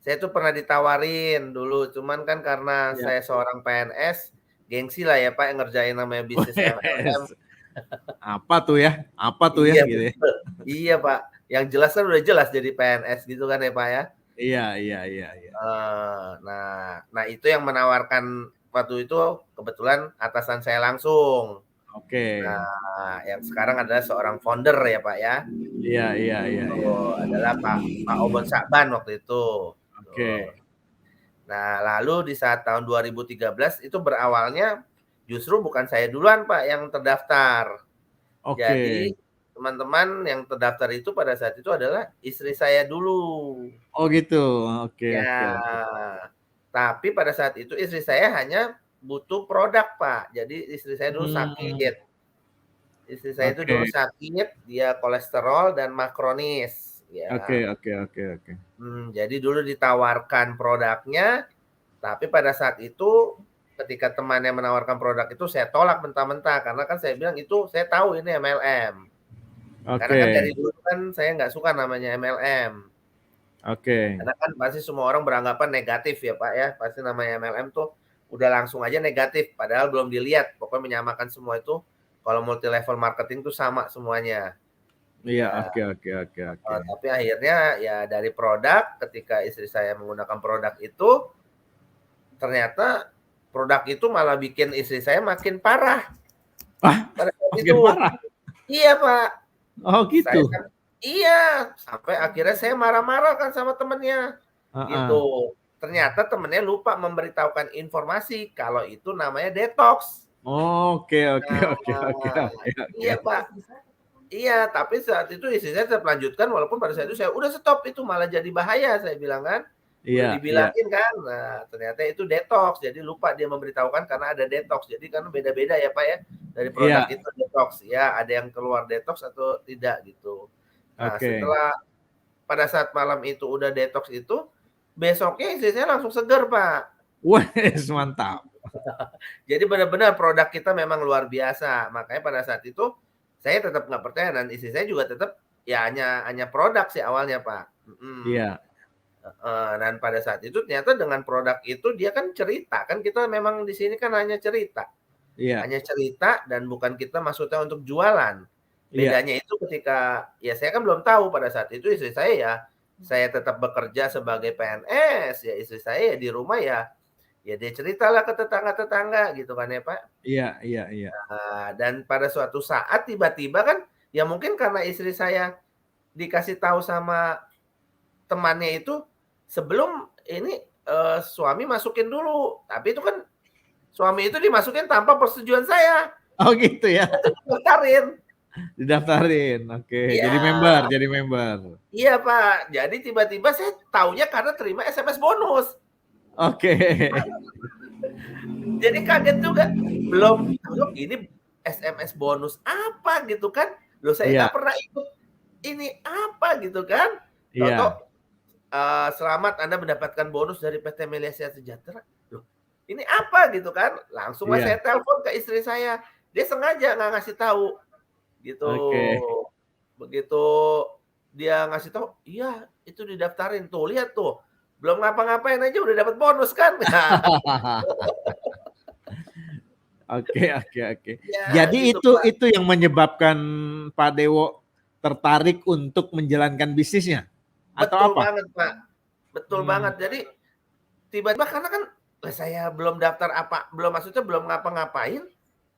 Saya tuh pernah ditawarin dulu, cuman kan karena saya seorang PNS, gengsi lah ya Pak yang ngerjain namanya bisnis MLM. Apa tuh ya? Iya, gitu ya? Iya Pak, yang jelas kan udah jelas jadi PNS gitu kan ya Pak ya? Iya. Nah itu yang menawarkan waktu itu kebetulan atasan saya langsung. Oke. Nah yang sekarang adalah seorang founder ya Pak ya? Iya. Adalah Pak Obon Sakban waktu itu. Oke. Nah, lalu di saat tahun 2013 itu berawalnya justru bukan saya duluan Pak yang terdaftar. Oke. Jadi teman-teman yang terdaftar itu pada saat itu adalah istri saya dulu. Oh gitu, oke. Tapi pada saat itu istri saya hanya butuh produk Pak. Jadi istri saya dulu sakit. Istri saya itu dulu sakit, dia kolesterol dan makronis. Ya. Oke. Jadi dulu ditawarkan produknya, tapi pada saat itu ketika temannya menawarkan produk itu saya tolak mentah-mentah karena kan saya bilang itu saya tahu ini MLM. Karena kan dari Oke. dulu kan saya nggak suka namanya MLM. Oke. Karena kan pasti semua orang beranggapan negatif ya Pak ya. Pasti namanya MLM tuh udah langsung aja negatif. Padahal belum dilihat. Pokoknya menyamakan semua itu. Kalau multi level marketing tuh sama semuanya. Iya, Ya, oke. tapi akhirnya ya dari produk, ketika istri saya menggunakan produk itu, ternyata produk itu malah bikin istri saya makin parah. Ah, Pada saat makin itu, parah. iya Pak. Oh Saya gitu. kan, iya, sampai akhirnya saya marah-marah kan sama temennya, Heeh. gitu. Ternyata temennya lupa memberitahukan informasi kalau itu namanya detox. Oke. Nah, iya Pak. Iya, tapi saat itu istri saya tetap lanjutkan walaupun pada saat itu saya, "Udah stop itu malah jadi bahaya," saya bilang kan. Udah Iya. dibilangin kan. Nah, ternyata itu detox, jadi lupa dia memberitahukan karena ada detox. Jadi kan beda-beda ya, Pak, ya, dari produk Iya. itu detox. Ya, ada yang keluar detox atau tidak gitu. Nah, Oke. setelah pada saat malam itu udah detox itu, besoknya istri saya langsung seger, Pak. Wes, mantap. Jadi benar-benar produk kita memang luar biasa. Makanya pada saat itu saya tetap nggak percaya dan istri saya juga tetap ya hanya produk sih awalnya, Pak. Iya. Dan pada saat itu ternyata dengan produk itu dia kan cerita, kan kita memang di sini kan Iya. hanya cerita dan bukan kita maksudnya untuk jualan. Iya. Bedanya itu ketika ya saya kan belum tahu pada saat itu istri saya ya, saya tetap bekerja sebagai PNS, ya istri saya ya di rumah ya, ya dia ceritalah ke tetangga-tetangga gitu kan ya, Pak. Iya. Dan pada suatu saat tiba-tiba kan, ya mungkin karena istri saya dikasih tahu sama temannya itu, sebelum ini, suami masukin dulu, tapi itu kan suami itu dimasukin tanpa persetujuan saya, Oh gitu ya. didaftarin. Didaftarin. Oke, Iya jadi member. iya, Pak. Jadi tiba-tiba saya taunya karena terima SMS bonus. Oke. Jadi kaget juga, belum ini SMS bonus apa gitu kan, loh saya Iya. nggak pernah ikut ini apa gitu kan, Iya. tahu-tahu selamat Anda mendapatkan bonus dari PT Malaysia Sejahtera. Loh, ini apa gitu kan? Langsunglah Iya. saya telepon ke istri saya. Dia sengaja nggak ngasih tahu, gitu. Oke. Begitu dia ngasih tahu, "Iya, itu didaftarin tuh, lihat tuh, belum ngapa-ngapain aja udah dapat bonus kan?" Oke. Ya Jadi gitu, itu Pak. itu yang menyebabkan Pak Dewo tertarik untuk menjalankan bisnisnya? Atau Betul apa? banget, Pak. Betul Mmm. banget. Jadi tiba-tiba karena kan, lah saya belum daftar apa belum maksudnya belum ngapa-ngapain,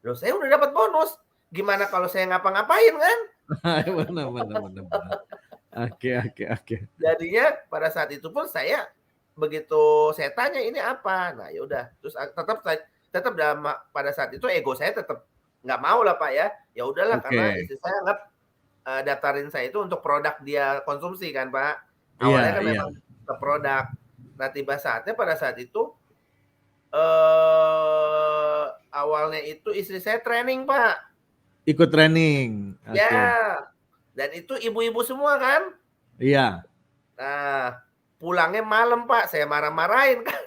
loh saya udah dapat bonus, gimana kalau saya ngapa-ngapain kan? Benar. Oke. Jadinya pada saat itu pun saya, begitu saya tanya, "Ini apa?" Nah ya udah, terus tetap pada saat itu ego saya tetap nggak mau lah, Pak, ya. Ya udahlah karena Oke. istri saya anggap, daftarin saya itu untuk produk dia konsumsi kan, Pak. Awalnya kan Iya. memang ke produk. Nah tiba saatnya pada saat itu, awalnya itu istri saya training, Pak. Ikut training. Oke. Ya, dan itu ibu-ibu semua kan. Iya. Nah, pulangnya malam, Pak, saya marah-marahin kan.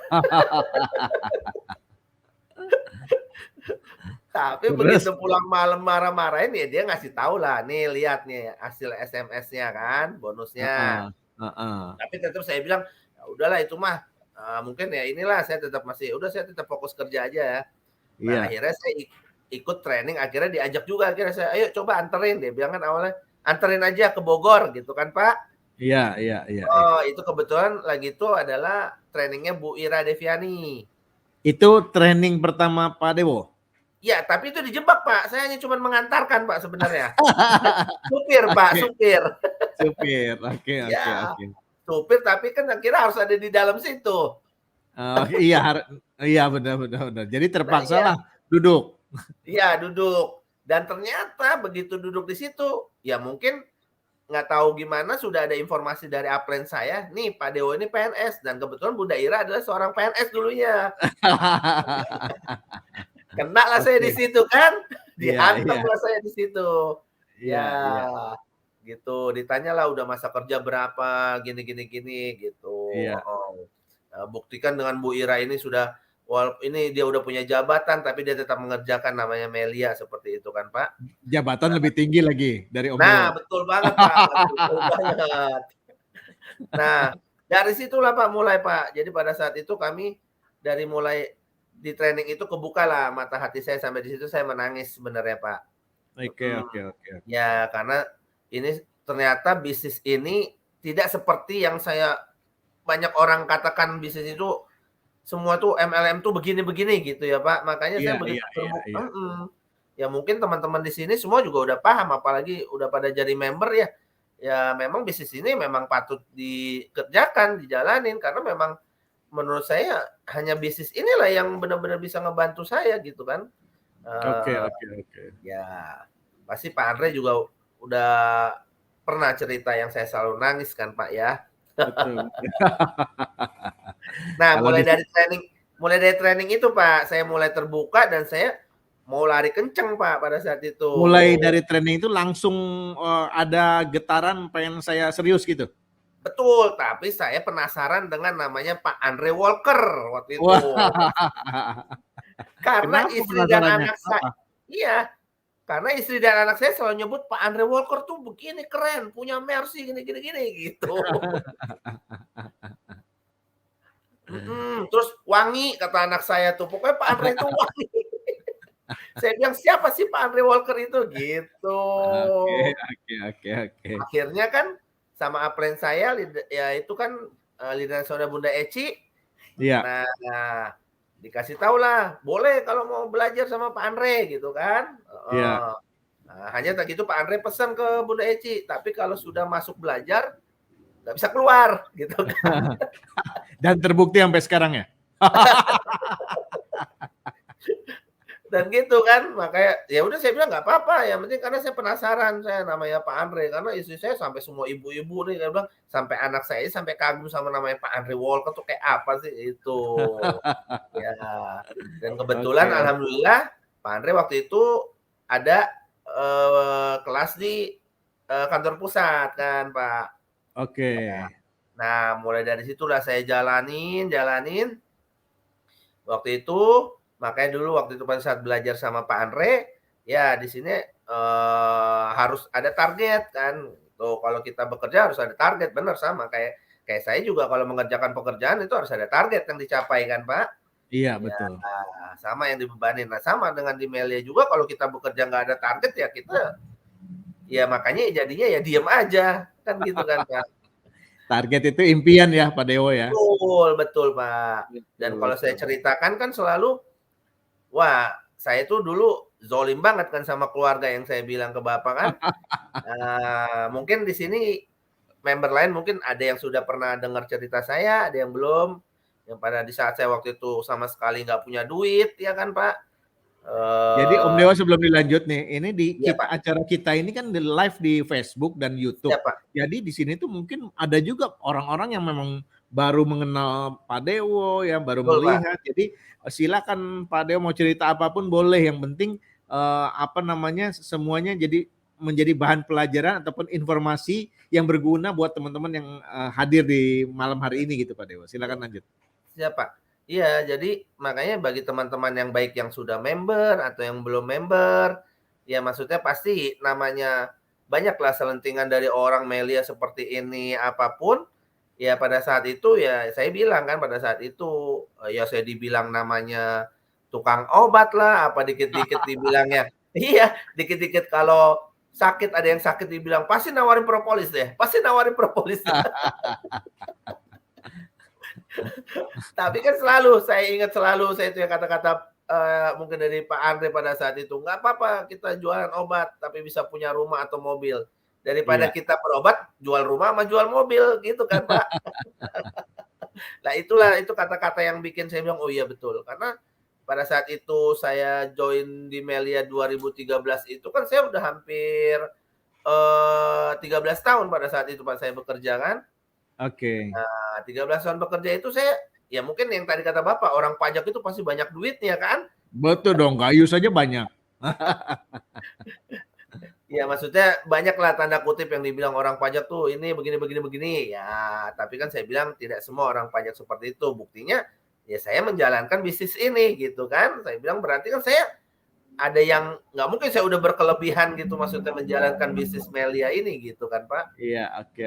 Tapi begitu Terus? pulang malam marah-marahin, ya dia ngasih tahu lah, "Nih lihat nih hasil SMS-nya kan, bonusnya." Heeh. Tapi tetap saya bilang, "Ya udahlah itu mah, mungkin ya inilah saya tetap masih udah saya tetap fokus kerja aja ya." Nah Iya. akhirnya saya ikut training, akhirnya diajak juga akhirnya saya, "Ayo coba anterin," dia bilang kan awalnya, "Anterin aja ke Bogor," gitu kan, Pak. Iya. Oh, itu kebetulan lagi itu adalah trainingnya Bu Ira Deviani. Itu training pertama Pak Dewo? Ya, tapi itu dijebak, Pak. Saya hanya cuman mengantarkan, Pak, sebenarnya. Supir, Pak, Oke, supir. supir. Ya, Oke. supir tapi kan akhirnya harus ada di dalam situ. Oh, iya benar. Jadi Nah iya, terpaksalah duduk. iya duduk. Dan ternyata begitu duduk di situ, ya mungkin nggak tahu gimana sudah ada informasi dari upline saya, nih Pak Dewo ini PNS dan kebetulan Bunda Ira adalah seorang PNS dulunya. Kenalah saya di Oke. situ kan, Iya. dihantamlah saya di situ. Ya, Iya. gitu. Ditanyalah udah masa kerja berapa, gini, gitu. Iya. Heeh. Buktikan dengan Bu Ira ini sudah ini dia udah punya jabatan tapi dia tetap mengerjakan namanya Melia seperti itu kan Pak. Jabatan lebih tinggi lagi dari Om Nah, Dewo. betul banget Pak, betul banget. Nah, dari situlah Pak mulai Pak. Jadi pada saat itu kami dari mulai di training itu kebukalah mata hati saya, sampai di situ saya menangis sebenarnya Pak. Oke, oke, oke. Ya, karena ini ternyata bisnis ini tidak seperti yang banyak orang katakan bisnis itu semua tuh MLM tuh begini-begini gitu ya Pak. Makanya Iya, saya begitu iya, iya, iya. ya mungkin teman-teman di sini semua juga udah paham, apalagi udah pada jadi member ya. Ya memang bisnis ini memang patut dikerjakan, dijalanin, karena memang menurut saya hanya bisnis inilah yang benar-benar bisa ngebantu saya gitu kan. Oke, Eee, oke, oke. ya pasti Pak Andre juga udah pernah cerita yang saya selalu nangis kan Pak ya. Betul. Nah, Kalau di mulai dari training itu Pak, saya mulai terbuka dan saya mau lari kenceng Pak pada saat itu. mulai dari training itu langsung ada getaran pengen saya serius gitu. Betul, tapi saya penasaran dengan namanya Pak Andre Walker waktu itu. Wah. Karena Kenapa istri dan penasarannya? anak saya, iya, karena istri dan anak saya selalu nyebut Pak Andre Walker tuh begini keren, punya Mercy gini gini gini gitu. Terus wangi kata anak saya tuh, pokoknya Pak Andre itu wangi. Saya bilang, "Siapa sih Pak Andre Walker itu?" Gitu. Oke, oke, oke, oke. Akhirnya kan sama apren saya ya itu kan, Lina Nasional Bunda Eci. Iya. Nah, dikasih tahulah, "Boleh kalau mau belajar sama Pak Andre," gitu kan. Iya. Heeh. Nah, hanya tadi itu Pak Andre pesan ke Bunda Eci, "Tapi kalau sudah masuk belajar, nggak bisa keluar," gitu kan. Dan terbukti sampai sekarang ya? Dan gitu kan, makanya ya udah saya bilang nggak apa-apa, yang penting karena saya penasaran saya namanya Pak Andre, karena istri saya sampai semua ibu-ibu nih, saya bilang, sampai anak saya sampai kagum sama namanya Pak Andre Walker tuh kayak apa sih itu. Ya, dan kebetulan Oke. alhamdulillah Pak Andre waktu itu ada, kelas di, kantor pusat kan, Pak. Oke. Nah, mulai dari situlah saya jalanin jalanin. Waktu itu, makanya dulu waktu itu pada saat belajar sama Pak Andre, ya di sini, harus ada target kan, tuh kalau kita bekerja harus ada target, benar sama kayak kayak saya juga kalau mengerjakan pekerjaan itu harus ada target yang dicapai kan, Pak. Iya, Ya, betul. sama yang dibebanin. Nah, sama dengan di Melia juga kalau kita bekerja nggak ada target ya kita ya makanya jadinya ya diem aja, kan gitu kan, Pak. Target itu impian ya, Pak Dewo ya? Betul betul, Pak. Dan Betul, kalau saya betul. ceritakan kan selalu, wah, saya tuh dulu zolim banget kan sama keluarga yang saya bilang ke Bapak kan. Mungkin di sini member lain mungkin ada yang sudah pernah dengar cerita saya, ada yang belum. Yang pada di saat saya waktu itu sama sekali nggak punya duit, ya kan, Pak. Jadi Om Eee, Dewa sebelum dilanjut nih, ini di iya, kita Pak. acara kita ini kan di live di Facebook dan Iya, YouTube. Pak. Jadi di sini tuh mungkin ada juga orang-orang yang memang baru mengenal Pak Dewo, ya baru Betul, Pak. melihat. Jadi silakan Pak Dewo mau cerita apapun boleh, yang penting apa namanya semuanya jadi menjadi bahan pelajaran ataupun informasi yang berguna buat teman-teman yang hadir di malam hari ini gitu Pak Dewo. Silakan lanjut. Siap, Pak. Iya, jadi makanya bagi teman-teman yang baik yang sudah member atau yang belum member, ya maksudnya pasti namanya banyaklah selentingan dari orang Melia seperti ini, apapun, ya pada saat itu ya saya bilang kan pada saat itu, ya saya dibilang namanya tukang obat lah, apa dikit-dikit dibilangnya iya, dikit-dikit kalau sakit ada yang sakit dibilang, "Pasti nawarin propolis deh, pasti nawarin propolis." Tapi kan selalu, saya ingat selalu, saya itu ya kata-kata, mungkin dari Pak Andre pada saat itu, "Nggak apa-apa kita jualan obat, tapi bisa punya rumah atau mobil. Daripada Iya. kita berobat, jual rumah sama jual mobil," gitu kan, Pak. Nah itulah, itu kata-kata yang bikin saya bilang, "Oh iya betul." Karena pada saat itu saya join di Melia 2013 itu kan saya udah hampir, 13 tahun pada saat itu Pak saya bekerja kan. Oke. Nah, 13 tahun bekerja itu saya ya mungkin yang tadi kata Bapak, orang pajak itu pasti banyak duitnya kan? Betul dong, kayu saja banyak. Ya maksudnya banyaklah tanda kutip yang dibilang orang pajak tuh ini begini begini begini. Ya, tapi kan saya bilang tidak semua orang pajak seperti itu. Buktinya ya saya menjalankan bisnis ini gitu kan. Saya bilang berarti kan saya ada yang nggak mungkin saya udah berkelebihan gitu maksudnya menjalankan bisnis Melia ini gitu kan Pak. Iya, oke.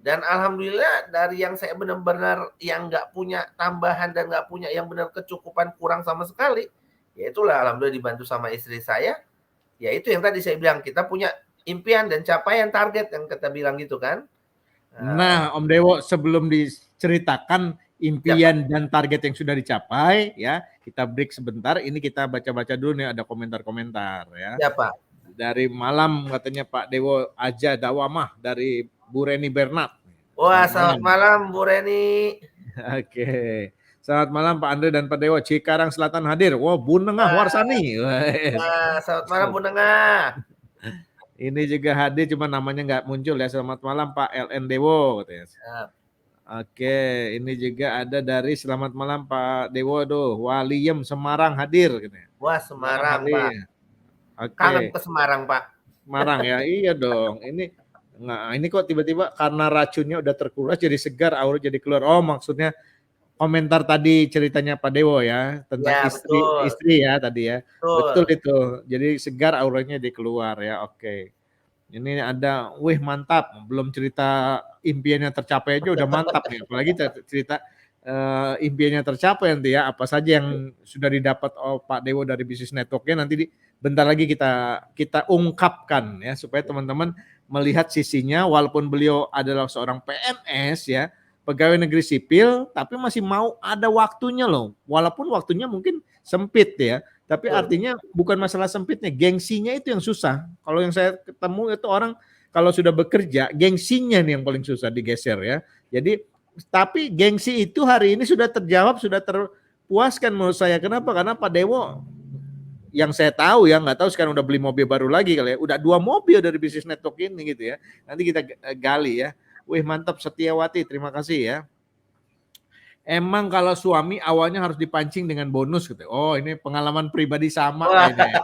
Dan alhamdulillah dari yang saya benar-benar yang nggak punya tambahan dan nggak punya yang benar kecukupan kurang sama sekali, ya itulah alhamdulillah dibantu sama istri saya. Ya itu yang tadi saya bilang kita punya impian dan capaian target yang kita bilang gitu kan. Nah, Om Dewo, sebelum diceritakan impian dan target yang sudah dicapai, ya, kita break sebentar. Ini kita baca-baca dulu nih, ada komentar-komentar ya. Ya Pak. Dari malam katanya Pak Dewo Aja Dawamah dari Bu Reni Bernat. Wah, selamat malam Bu Reni. Oke. Selamat malam Pak Andre dan Pak Dewo. Cikarang Selatan hadir. Wow, Bu Nengah Warsani. Wah, selamat malam Bu Nengah. Ini juga hadir, cuma namanya nggak muncul ya. Selamat malam Pak LN Dewo. Oke, ini juga ada dari selamat malam Pak Dewo doh. Waliem Semarang hadir. Wah, Semarang Pak. Oke. Kangen ke Semarang Pak. Semarang ya, iya dong. Ini kok tiba-tiba karena racunnya udah terkuras jadi segar, aura jadi keluar. Oh, maksudnya komentar tadi ceritanya Pak Dewo ya tentang Ya, istri ya tadi ya. betul. Betul itu. Jadi segar auranya dia keluar ya. Oke. Ini ada, wih mantap. Belum cerita impiannya tercapai aja udah mantap nih. Apalagi cerita impiannya tercapai nanti ya. Apa saja yang sudah didapat Pak Dewo dari bisnis networknya nanti bentar lagi kita ungkapkan ya supaya teman-teman melihat sisinya. Walaupun beliau adalah seorang PNS ya, pegawai negeri sipil, tapi masih mau ada waktunya loh. Walaupun waktunya mungkin sempit ya, tapi artinya bukan masalah sempitnya, gengsinya itu yang susah. Kalau yang saya ketemu itu orang kalau sudah bekerja, gengsinya nih yang paling susah digeser ya. Jadi, tapi gengsi itu hari ini sudah terjawab, sudah terpuaskan menurut saya. Kenapa? Karena Pak Dewo yang saya tahu ya, nggak tahu sekarang udah beli mobil baru lagi kali ya. Udah 2 mobil dari bisnis network ini gitu ya. Nanti kita gali ya. Wih mantap Setiawati, terima kasih ya. Emang kalau suami awalnya harus dipancing dengan bonus gitu. Oh ini pengalaman pribadi sama kayaknya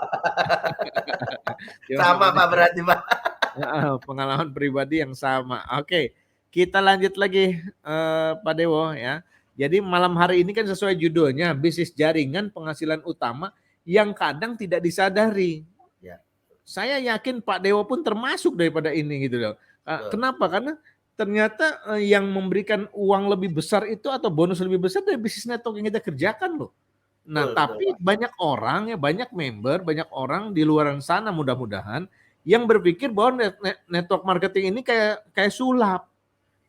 ya. Sama Pak berarti Pak. Pengalaman pribadi yang sama. Oke, kita lanjut lagi Pak Dewo ya. Jadi malam hari ini kan sesuai judulnya bisnis jaringan penghasilan utama yang kadang tidak disadari. Ya. Saya yakin Pak Dewo pun termasuk daripada ini gitu loh. Kenapa? Karena ternyata yang memberikan uang lebih besar itu atau bonus lebih besar dari bisnis network yang kita kerjakan loh. Nah, tapi banyak orang ya, banyak member, banyak orang di luar sana mudah-mudahan yang berpikir bahwa network marketing ini kayak sulap.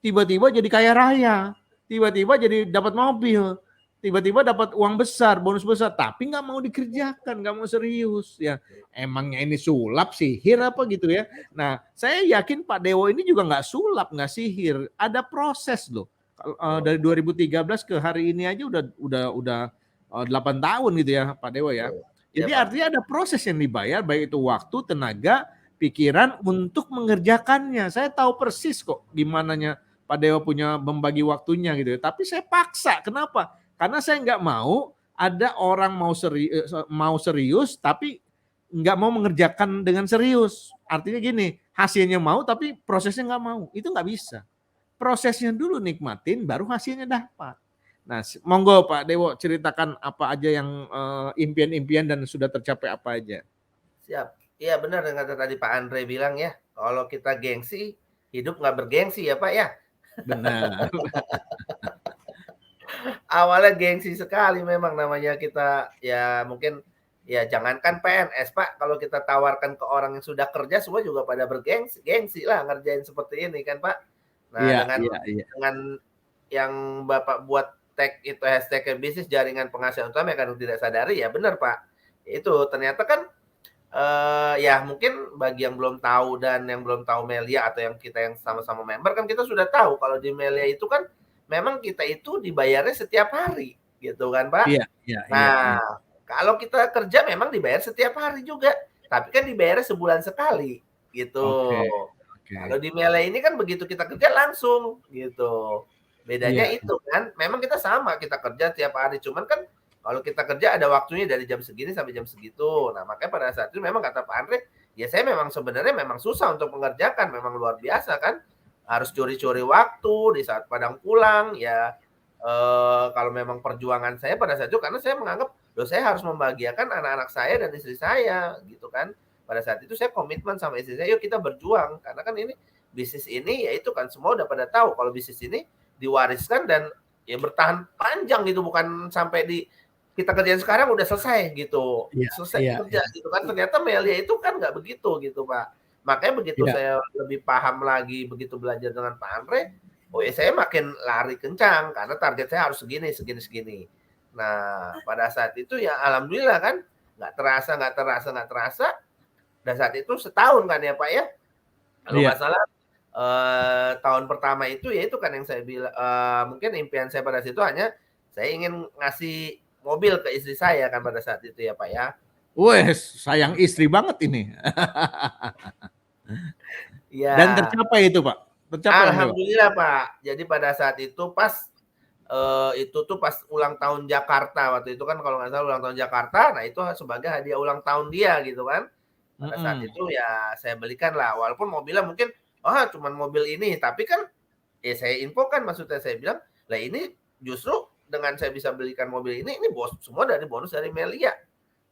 Tiba-tiba jadi kaya raya, tiba-tiba jadi dapat mobil, tiba-tiba dapat uang besar, bonus besar, tapi nggak mau dikerjakan, nggak mau serius ya. Emangnya ini sulap, sihir apa gitu ya. Nah, saya yakin Pak Dewo ini juga nggak sulap, nggak sihir, ada proses loh. Dari 2013 ke hari ini aja udah 8 tahun gitu ya Pak Dewo ya. Jadi artinya ada proses yang dibayar, baik itu waktu, tenaga, pikiran untuk mengerjakannya. Saya tahu persis kok gimananya Pak Dewo punya membagi waktunya gitu. Tapi saya paksa, kenapa? Karena saya nggak mau ada orang mau serius tapi nggak mau mengerjakan dengan serius. Artinya gini, hasilnya mau tapi prosesnya nggak mau. Itu nggak bisa. Prosesnya dulu nikmatin, baru hasilnya dapat. Nah, monggo Pak Dewo ceritakan apa aja yang impian-impian dan sudah tercapai apa aja. Siap. Iya benar yang kata tadi Pak Andre bilang ya, kalau kita gengsi, hidup nggak bergengsi ya Pak ya. Benar. Awalnya gengsi sekali memang namanya kita ya mungkin ya jangankan PNS Pak, kalau kita tawarkan ke orang yang sudah kerja semua juga pada gengsi lah ngerjain seperti ini kan Pak. Nah dengan yang Bapak buat tag itu hashtag bisnis jaringan penghasilan utama yang kadang tidak sadari ya benar Pak. Itu ternyata kan ya mungkin bagi yang belum tahu dan yang belum tahu Melia atau yang kita yang sama-sama member kan kita sudah tahu kalau di Melia itu kan memang kita itu dibayarnya setiap hari gitu kan Pak. Nah kalau kita kerja memang dibayar setiap hari juga, tapi kan dibayarnya sebulan sekali gitu. Kalau di Melia ini kan begitu kita kerja langsung gitu. Bedanya itu kan, memang kita sama kita kerja tiap hari, cuman kan kalau kita kerja ada waktunya dari jam segini sampai jam segitu. Nah, makanya pada saat itu memang kata Pak Andre, ya saya memang sebenarnya memang susah untuk mengerjakan, memang luar biasa kan. Harus curi-curi waktu di saat padang pulang, ya kalau memang perjuangan saya pada saat itu karena saya menganggap loh saya harus membahagiakan anak-anak saya dan istri saya gitu kan. Pada saat itu saya komitmen sama istri saya, yuk kita berjuang karena kan ini bisnis ini ya itu kan semua udah pada tahu kalau bisnis ini diwariskan dan ya bertahan panjang gitu, bukan sampai di kita kerjain sekarang udah selesai gitu, selesai kerja gitu kan. Ternyata Melia itu kan nggak begitu gitu Pak. Makanya begitu saya lebih paham lagi, begitu belajar dengan Pak Andre, oh ya saya makin lari kencang karena target saya harus segini. Nah pada saat itu ya alhamdulillah kan nggak terasa. Dan saat itu setahun kan ya Pak ya, kalau nggak salah tahun pertama itu ya itu kan yang saya bilang, mungkin impian saya pada situ hanya saya ingin ngasih mobil ke istri saya kan pada saat itu ya Pak ya. Wes, sayang istri banget ini. Ya. Dan tercapai itu Pak? Tercapai Alhamdulillah Pak. Jadi pada saat itu pas itu tuh pas ulang tahun Jakarta waktu itu kan kalau nggak salah ulang tahun Jakarta, nah itu sebagai hadiah ulang tahun dia gitu kan. Pada saat itu ya saya belikan lah, walaupun mobilnya mungkin cuman mobil ini, tapi kan ya saya infokan maksudnya saya bilang, lah ini justru dengan saya bisa belikan mobil ini semua dari bonus dari Melia.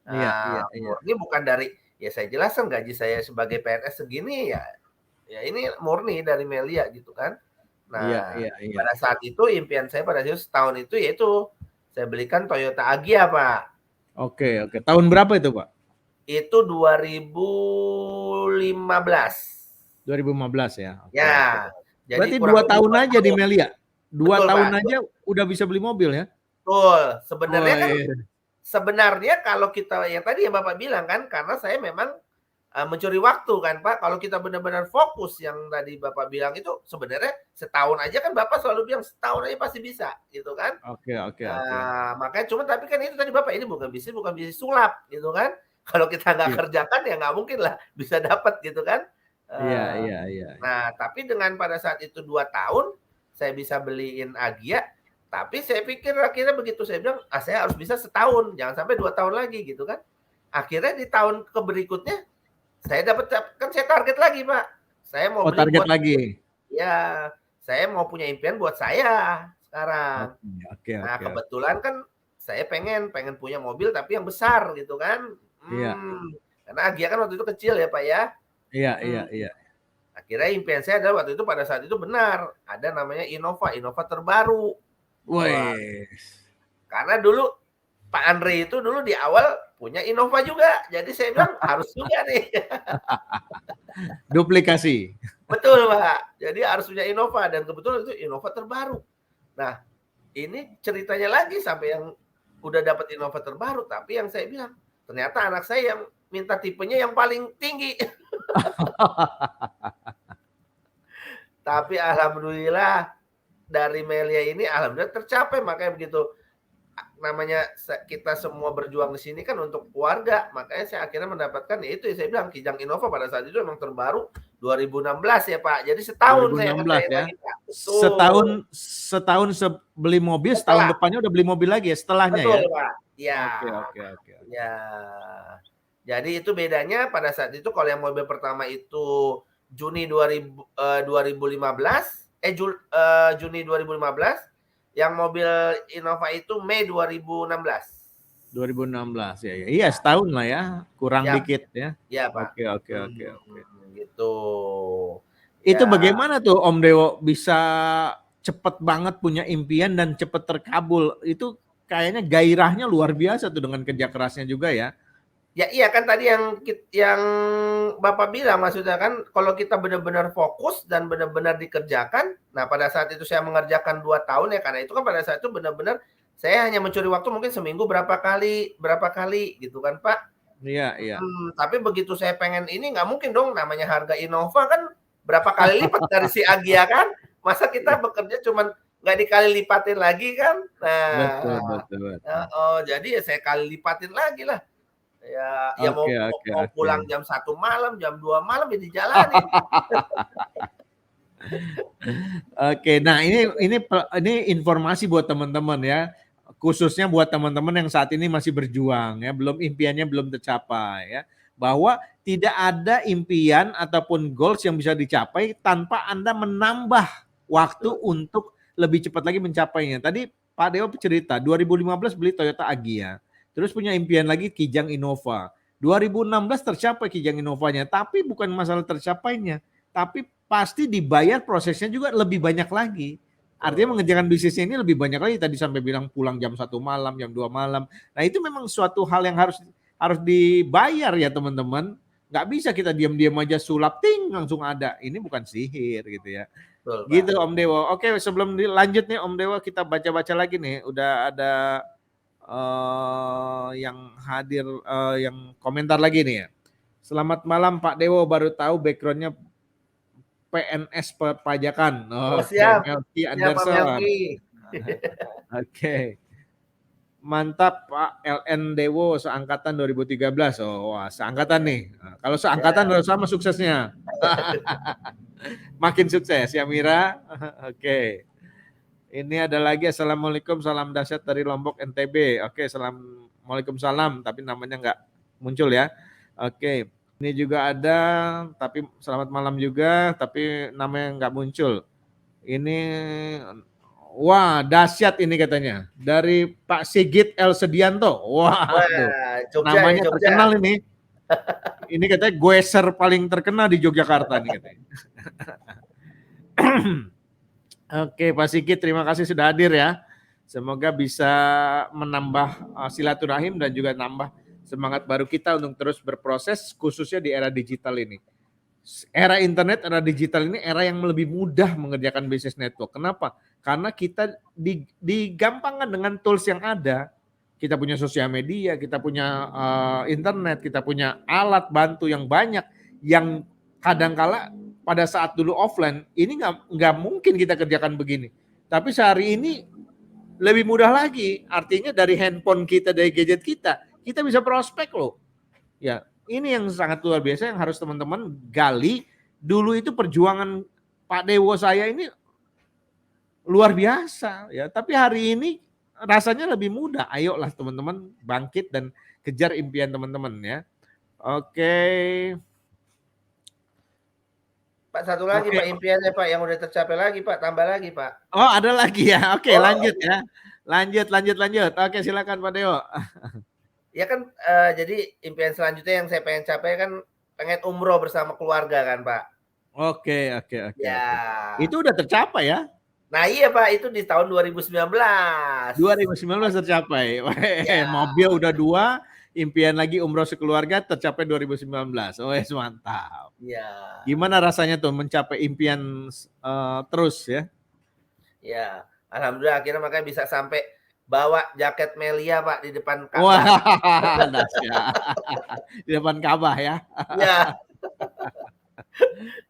Nah, ini bukan dari ya saya jelaskan gaji saya sebagai PNS segini ya ini murni dari Melia gitu kan. Nah, pada saat itu impian saya pada setahun itu yaitu saya belikan Toyota Agya Pak. Oke. Tahun berapa itu Pak? Itu 2015. 2015 ya. Ya. Jadi berarti 2 tahun aja di Melia. 2 tahun aja udah bisa beli mobil ya? Betul. Sebenarnya kalau kita yang tadi yang Bapak bilang kan, karena saya memang mencuri waktu kan Pak. Kalau kita benar-benar fokus yang tadi Bapak bilang itu sebenarnya setahun aja kan Bapak selalu bilang setahun aja pasti bisa gitu kan. Oke. Makanya cuma tapi kan itu tadi Bapak ini bukan bisnis sulap gitu kan. Kalau kita nggak kerjakan ya nggak mungkin lah bisa dapat gitu kan. Iya. Nah tapi dengan pada saat itu 2 tahun saya bisa beliin Agya. Tapi saya pikir akhirnya begitu saya bilang saya harus bisa setahun, jangan sampai 2 tahun lagi gitu kan. Akhirnya di tahun berikutnya saya dapat kan saya target lagi Pak. Saya mau beli target lagi. Ya, saya mau punya impian buat saya sekarang. Oke. Nah, kebetulan kan saya pengen punya mobil tapi yang besar gitu kan. Karena Agya kan waktu itu kecil ya Pak ya. Iya. Akhirnya impian saya adalah waktu itu pada saat itu benar. Ada namanya Innova terbaru. Wes. Karena dulu Pak Andre itu dulu di awal punya Innova juga. Jadi saya bilang harus juga nih. Duplikasi. Betul Pak. Jadi harus punya Innova dan kebetulan itu Innova terbaru. Nah, ini ceritanya lagi sampai yang udah dapat Innova terbaru, tapi yang saya bilang ternyata anak saya yang minta tipenya yang paling tinggi. Tapi alhamdulillah dari Melia ini alhamdulillah tercapai, makanya begitu namanya kita semua berjuang di sini kan untuk keluarga, makanya saya akhirnya mendapatkan yaitu saya bilang Kijang Innova pada saat itu memang terbaru 2016 ya Pak. Jadi setahun 2016, saya ya. Lagi, Pak. Setahun beli mobil, setahun depannya udah beli mobil lagi ya setelahnya. Betul, ya. Pak. Ya. Oke. Ya. Jadi itu bedanya pada saat itu kalau yang mobil pertama itu Juni 2015, Juni 2015. Yang mobil Innova itu Mei 2016. 2016 ya. Iya, setahun lah ya, kurang dikit ya. Iya, Pak. Oke. Gitu. Itu bagaimana tuh Om Dewo bisa cepet banget punya impian dan cepet terkabul? Itu kayaknya gairahnya luar biasa tuh dengan kerja kerasnya juga ya. Ya iya kan tadi yang Bapak bilang maksudnya kan kalau kita benar-benar fokus dan benar-benar dikerjakan. Nah pada saat itu saya mengerjakan 2 tahun ya, karena itu kan pada saat itu benar-benar saya hanya mencuri waktu mungkin seminggu berapa kali gitu kan Pak. Iya. Tapi begitu saya pengen ini nggak mungkin dong, namanya harga Innova kan berapa kali lipat dari si Agya kan. Masa kita bekerja cuman nggak dikali lipatin lagi kan. Nah, betul. Jadi ya saya kali lipatin lagi lah. Ya mau pulang jam 1 malam, jam 2 malam ya dijalanin. Oke, nah ini informasi buat teman-teman ya, khususnya buat teman-teman yang saat ini masih berjuang ya, impiannya belum tercapai ya, bahwa tidak ada impian ataupun goals yang bisa dicapai tanpa Anda menambah waktu untuk lebih cepat lagi mencapainya. Tadi Pak Dewa cerita 2015 beli Toyota Agya, terus punya impian lagi Kijang Innova. 2016 tercapai Kijang Innovanya, tapi bukan masalah tercapainya, tapi pasti dibayar prosesnya juga lebih banyak lagi. Artinya mengerjakan bisnisnya ini lebih banyak lagi. Tadi sampai bilang pulang jam 1 malam, jam 2 malam. Nah itu memang suatu hal yang harus dibayar ya teman-teman. Nggak bisa kita diam-diam aja sulap ting langsung ada. Ini bukan sihir gitu ya. Betul, Pak. Gitu Om Dewo. Oke, sebelum lanjut nih Om Dewo, kita baca-baca lagi nih. Udah ada yang hadir, yang komentar lagi nih ya. Selamat malam Pak Dewo, baru tahu backgroundnya PNS perpajakan. Oh, Oke, siap. Melki Siap, Pak Anderson. Melki. Oke. Mantap Pak LN Dewo, seangkatan 2013. Oh, wah, seangkatan nih. Nah, kalau seangkatan harus sama suksesnya. Makin sukses ya Mira. Oke. Ini ada lagi, Assalamualaikum, salam dahsyat dari Lombok NTB. Oke, Assalamualaikum salam, tapi namanya nggak muncul ya. Oke. Ini juga ada, tapi selamat malam juga, tapi namanya nggak muncul. Ini, wah dahsyat ini katanya. Dari Pak Sigit L. Sedianto. Wah, Jogja, namanya Jogja. terkenal ini. Ini katanya Goeser paling terkenal di Yogyakarta nih katanya. Oke Pak Sigit, terima kasih sudah hadir ya. Semoga bisa menambah silaturahim dan juga nambah semangat baru kita untuk terus berproses, khususnya di era digital ini. Era internet, era digital ini era yang lebih mudah mengerjakan bisnis network. Kenapa? Karena kita digampangkan dengan tools yang ada. Kita punya sosial media, kita punya internet, kita punya alat bantu yang banyak, yang kadangkala pada saat dulu offline ini nggak mungkin kita kerjakan begini. Tapi sehari ini lebih mudah lagi. Artinya dari handphone kita, dari gadget kita bisa prospek loh. Ya, ini yang sangat luar biasa yang harus teman-teman gali. Dulu itu perjuangan Pak Dewo saya ini luar biasa ya. Tapi hari ini rasanya lebih mudah. Ayolah teman-teman bangkit dan kejar impian teman-teman ya. Oke. Pak, satu lagi Pak impiannya Pak yang udah tercapai lagi Pak, tambah lagi Pak. Oh ada lagi ya. Oke, lanjut ya. Lanjut. Oke, silakan Pak Dewo. Ya kan jadi impian selanjutnya yang saya pengen capai kan pengen umroh bersama keluarga kan Pak. Oke. Ya. Itu udah tercapai ya? Nah iya Pak, itu di tahun 2019. 2019 tercapai. Ya. Mobil udah 2, impian lagi umroh sekeluarga tercapai 2019. Wes mantap. Ya. Gimana rasanya tuh mencapai impian terus ya? Ya, alhamdulillah akhirnya makanya bisa sampai bawa jaket Melia Pak di depan Ka'bah. Wah, dahsyat. Di depan Ka'bah ya. Ya.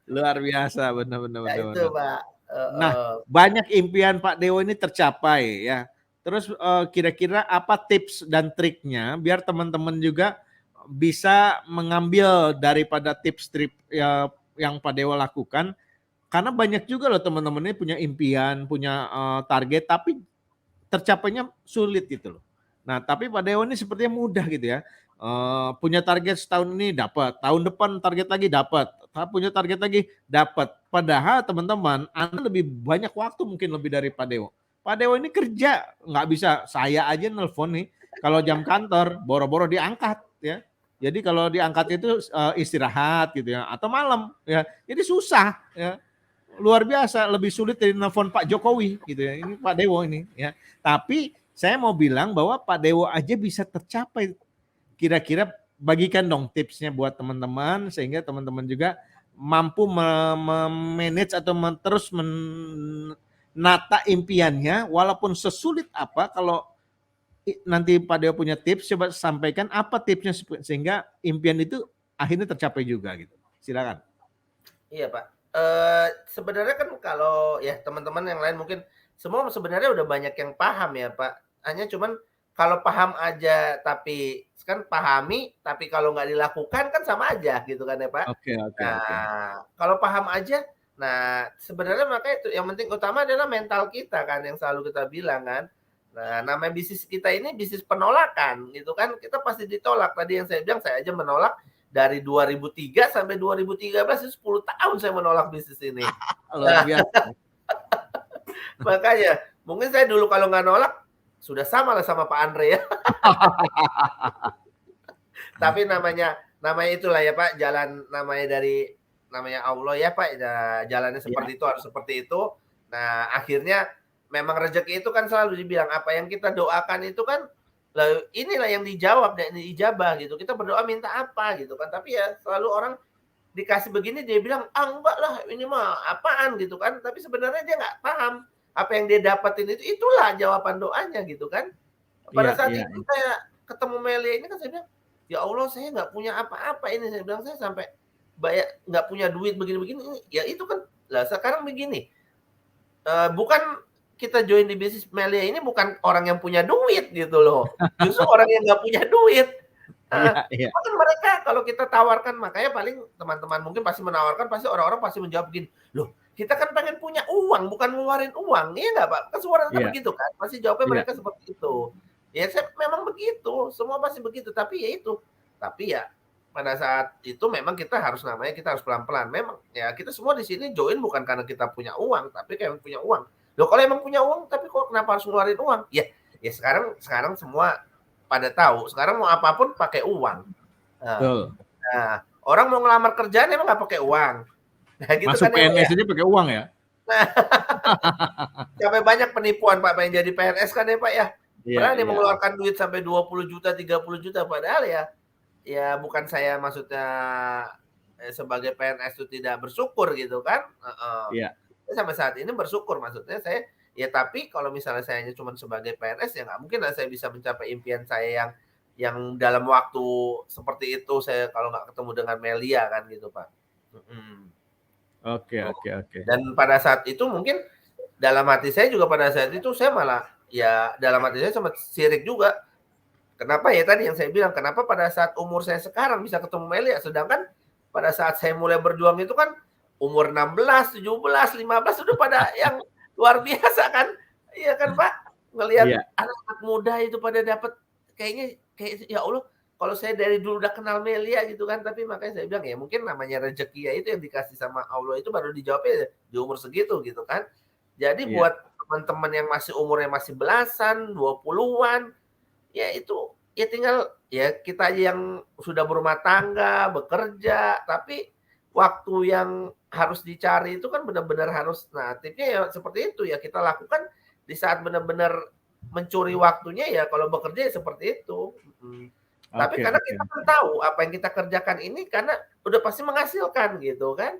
Luar biasa, benar. Ya itu Pak. Nah, banyak impian Pak Dewo ini tercapai ya. Terus kira-kira apa tips dan triknya biar teman-teman juga bisa mengambil daripada tips-tips yang Pak Dewo lakukan? Karena banyak juga loh teman-teman ini punya impian, punya target, tapi tercapainya sulit gitu loh. Nah, tapi Pak Dewo ini sepertinya mudah gitu ya. Punya target setahun ini dapat, tahun depan target lagi dapat, punya target lagi dapat. Padahal teman-teman, Anda lebih banyak waktu mungkin lebih dari Pak Dewo. Pak Dewo ini kerja, nggak bisa saya aja nelpon nih. Kalau jam kantor, boro-boro diangkat ya. Jadi kalau diangkat itu istirahat gitu ya, atau malam ya. Jadi susah ya. Luar biasa, lebih sulit dari nelpon Pak Jokowi gitu ya. Ini Pak Dewo ini ya. Tapi saya mau bilang bahwa Pak Dewo aja bisa tercapai. Kira-kira bagikan dong tipsnya buat teman-teman sehingga teman-teman juga mampu memanage atau terus menata impiannya walaupun sesulit apa. Kalau nanti Pak Dewo punya tips, coba sampaikan apa tipsnya sehingga impian itu akhirnya tercapai juga gitu. Silakan. Iya Pak. Sebenarnya kan kalau ya teman-teman yang lain mungkin semua sebenarnya udah banyak yang paham ya Pak. Hanya cuman kalau paham aja tapi kan pahami tapi kalau nggak dilakukan kan sama aja gitu kan ya Pak. Oke. Kalau paham aja, nah sebenarnya makanya itu yang penting utama adalah mental kita kan yang selalu kita bilang kan. Nah namanya bisnis kita ini bisnis penolakan gitu kan. Kita pasti ditolak. Tadi yang saya bilang saya aja menolak dari 2003 sampai 2013 itu 10 tahun saya menolak bisnis ini. Luar biasa. Makanya mungkin saya dulu kalau nggak nolak sudah sama lah sama Pak Andre ya. Tapi namanya itulah ya Pak, jalan namanya Allah ya Pak, jalannya seperti itu, harus seperti itu. Nah, akhirnya memang rezeki itu kan selalu dibilang apa yang kita doakan itu kan inilah yang dijawab dan dijabah gitu. Kita berdoa minta apa gitu kan. Tapi ya selalu orang dikasih begini dia bilang, "Ah, enggak lah, ini mah apaan?" gitu kan. Tapi sebenarnya dia nggak paham apa yang dia dapetin itulah jawaban doanya gitu kan. Pada saat itu saya ketemu Melia ini kan saya bilang, "Ya Allah, saya nggak punya apa-apa ini." Saya bilang, "Saya sampai nggak punya duit begini-begini." Ya itu kan. Lah sekarang begini, bukan kita join di bisnis Melia ini bukan orang yang punya duit gitu loh. Justru orang yang nggak punya duit. Kan mereka kalau kita tawarkan, makanya paling teman-teman mungkin pasti menawarkan, pasti orang-orang pasti menjawab begini, "Loh, kita kan pengen punya uang, bukan ngeluarin uang." Iya nggak Pak? Kan suaranya begitu kan? Pasti jawabnya mereka seperti itu. Ya memang begitu, semua pasti begitu. Tapi ya itu, tapi ya pada saat itu memang kita harus kita harus pelan-pelan. Memang ya kita semua di sini join bukan karena kita punya uang, tapi kayak punya uang. Loh kalau emang punya uang, tapi kok kenapa harus ngeluarin uang? Ya sekarang semua pada tahu, sekarang mau apapun pakai uang. Nah, orang mau ngelamar kerjaan emang nggak pakai uang. Nah, gitu masuk kan PNS aja pakai uang ya. Sampai banyak penipuan Pak pengen jadi PNS kan ya Pak ya. Berani mengeluarkan duit sampai 20 juta, 30 juta padahal ya bukan saya maksudnya sebagai PNS itu tidak bersyukur gitu kan. Sampai saat ini bersyukur, maksudnya saya ya, tapi kalau misalnya saya cuma sebagai PNS ya nggak mungkin lah saya bisa mencapai impian saya yang dalam waktu seperti itu saya kalau nggak ketemu dengan Melia kan gitu Pak. Oke. Dan pada saat itu mungkin dalam hati saya juga pada saat itu saya malah ya dalam hati saya sempat sirik juga. Kenapa ya tadi yang saya bilang, kenapa pada saat umur saya sekarang bisa ketemu Melia, sedangkan pada saat saya mulai berjuang itu kan umur 16, 17, 15 udah pada yang luar biasa kan. Iya kan Pak? Ngelihat anak-anak muda itu pada dapat kayak ya Allah, kalau saya dari dulu udah kenal Melia gitu kan, tapi makanya saya bilang ya mungkin namanya rezeki ya itu yang dikasih sama Allah itu baru dijawabnya di umur segitu gitu kan. Jadi buat teman-teman yang masih umurnya masih belasan, 20-an, ya itu ya tinggal ya kita aja yang sudah berumah tangga, bekerja, tapi waktu yang harus dicari itu kan benar-benar harus, nah tipsnya ya seperti itu ya kita lakukan di saat benar-benar mencuri waktunya ya kalau bekerja ya seperti itu. Tapi karena kita kan tahu apa yang kita kerjakan ini karena udah pasti menghasilkan gitu kan.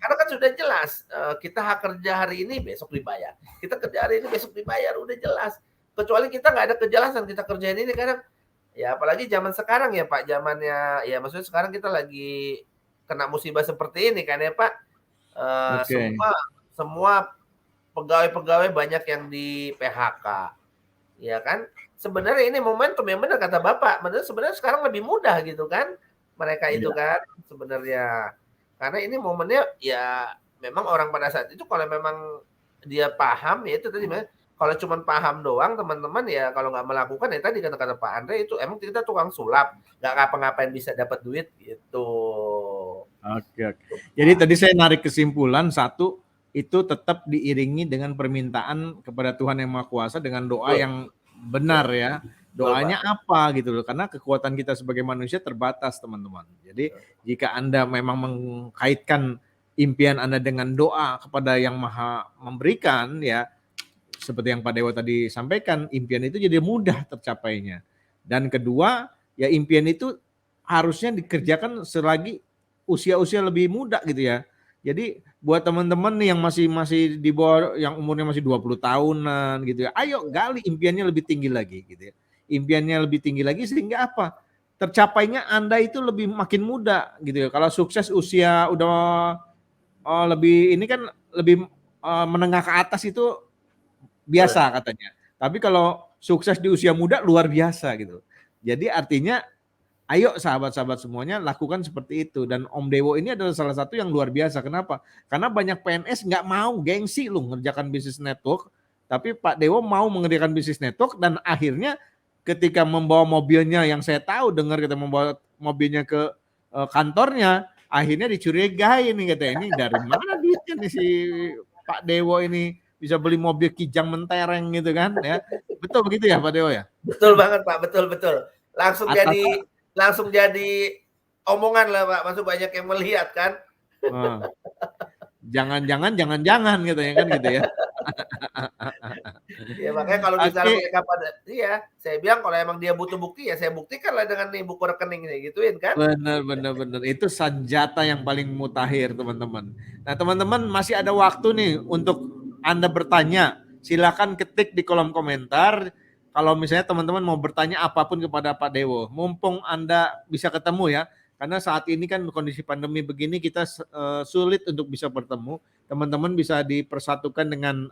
Karena kan sudah jelas kita kerja hari ini besok dibayar. Kita kerja hari ini besok dibayar, udah jelas. Kecuali kita nggak ada kejelasan kita kerjain ini kadang ya apalagi zaman sekarang ya Pak, zamannya ya maksudnya sekarang kita lagi kena musibah seperti ini kan ya Pak. Semua pegawai-pegawai banyak yang di PHK. Ya kan? Sebenarnya ini momentum yang benar kata Bapak. Sebenarnya sekarang lebih mudah gitu kan. Mereka itu kan sebenarnya. Karena ini momennya ya memang orang pada saat itu kalau memang dia paham ya itu tadi kalau cuma paham doang teman-teman ya kalau nggak melakukan ya tadi kata-kata Pak Andre itu emang kita tukang sulap, nggak ngapa-ngapain bisa dapat duit gitu. Oke. Jadi tadi saya narik kesimpulan satu itu tetap diiringi dengan permintaan kepada Tuhan Yang Maha Kuasa dengan doa yang benar ya. Doanya apa gitu loh, karena kekuatan kita sebagai manusia terbatas teman-teman. Jadi jika Anda memang mengkaitkan impian Anda dengan doa kepada Yang Maha Memberikan ya, seperti yang Pak Dewa tadi sampaikan, impian itu jadi mudah tercapainya. Dan kedua, ya impian itu harusnya dikerjakan selagi usia-usia lebih muda gitu ya. Jadi buat teman-teman nih yang masih di bawah, yang umurnya masih 20 tahunan gitu ya, ayo gali impiannya lebih tinggi lagi gitu ya. Impiannya lebih tinggi lagi sehingga apa? Tercapainya Anda itu lebih makin muda gitu ya. Kalau sukses usia udah lebih ini kan lebih menengah ke atas itu biasa katanya. Tapi kalau sukses di usia muda luar biasa gitu. Jadi artinya ayo sahabat-sahabat semuanya lakukan seperti itu. Dan Om Dewo ini adalah salah satu yang luar biasa. Kenapa? Karena banyak PNS nggak mau, gengsi lu ngerjakan bisnis network. Tapi Pak Dewo mau mengerjakan bisnis network dan akhirnya ketika membawa mobilnya yang saya tahu dengar kita membawa mobilnya ke kantornya, akhirnya dicurigai nih katanya, ini dari mana duitnya nih si Pak Dewo ini bisa beli mobil Kijang mentereng gitu kan ya. Betul begitu ya Pak Dewo ya? Betul banget Pak, betul. Langsung Atas jadi omongan lah Pak, masuk banyak yang melihat kan. Jangan gitu ya kan gitu ya. Ya makanya kalau misalnya Oke, mereka saya bilang kalau emang dia butuh bukti ya saya buktikan lah dengan nih buku rekening ini gituin kan. benar. Itu senjata yang paling mutakhir teman-teman. Nah teman-teman masih ada waktu nih untuk Anda bertanya. Silakan ketik di kolom komentar. Kalau misalnya teman-teman mau bertanya apapun kepada Pak Dewo, mumpung Anda bisa ketemu ya, karena saat ini kan kondisi pandemi begini kita sulit untuk bisa bertemu. Teman-teman bisa dipersatukan dengan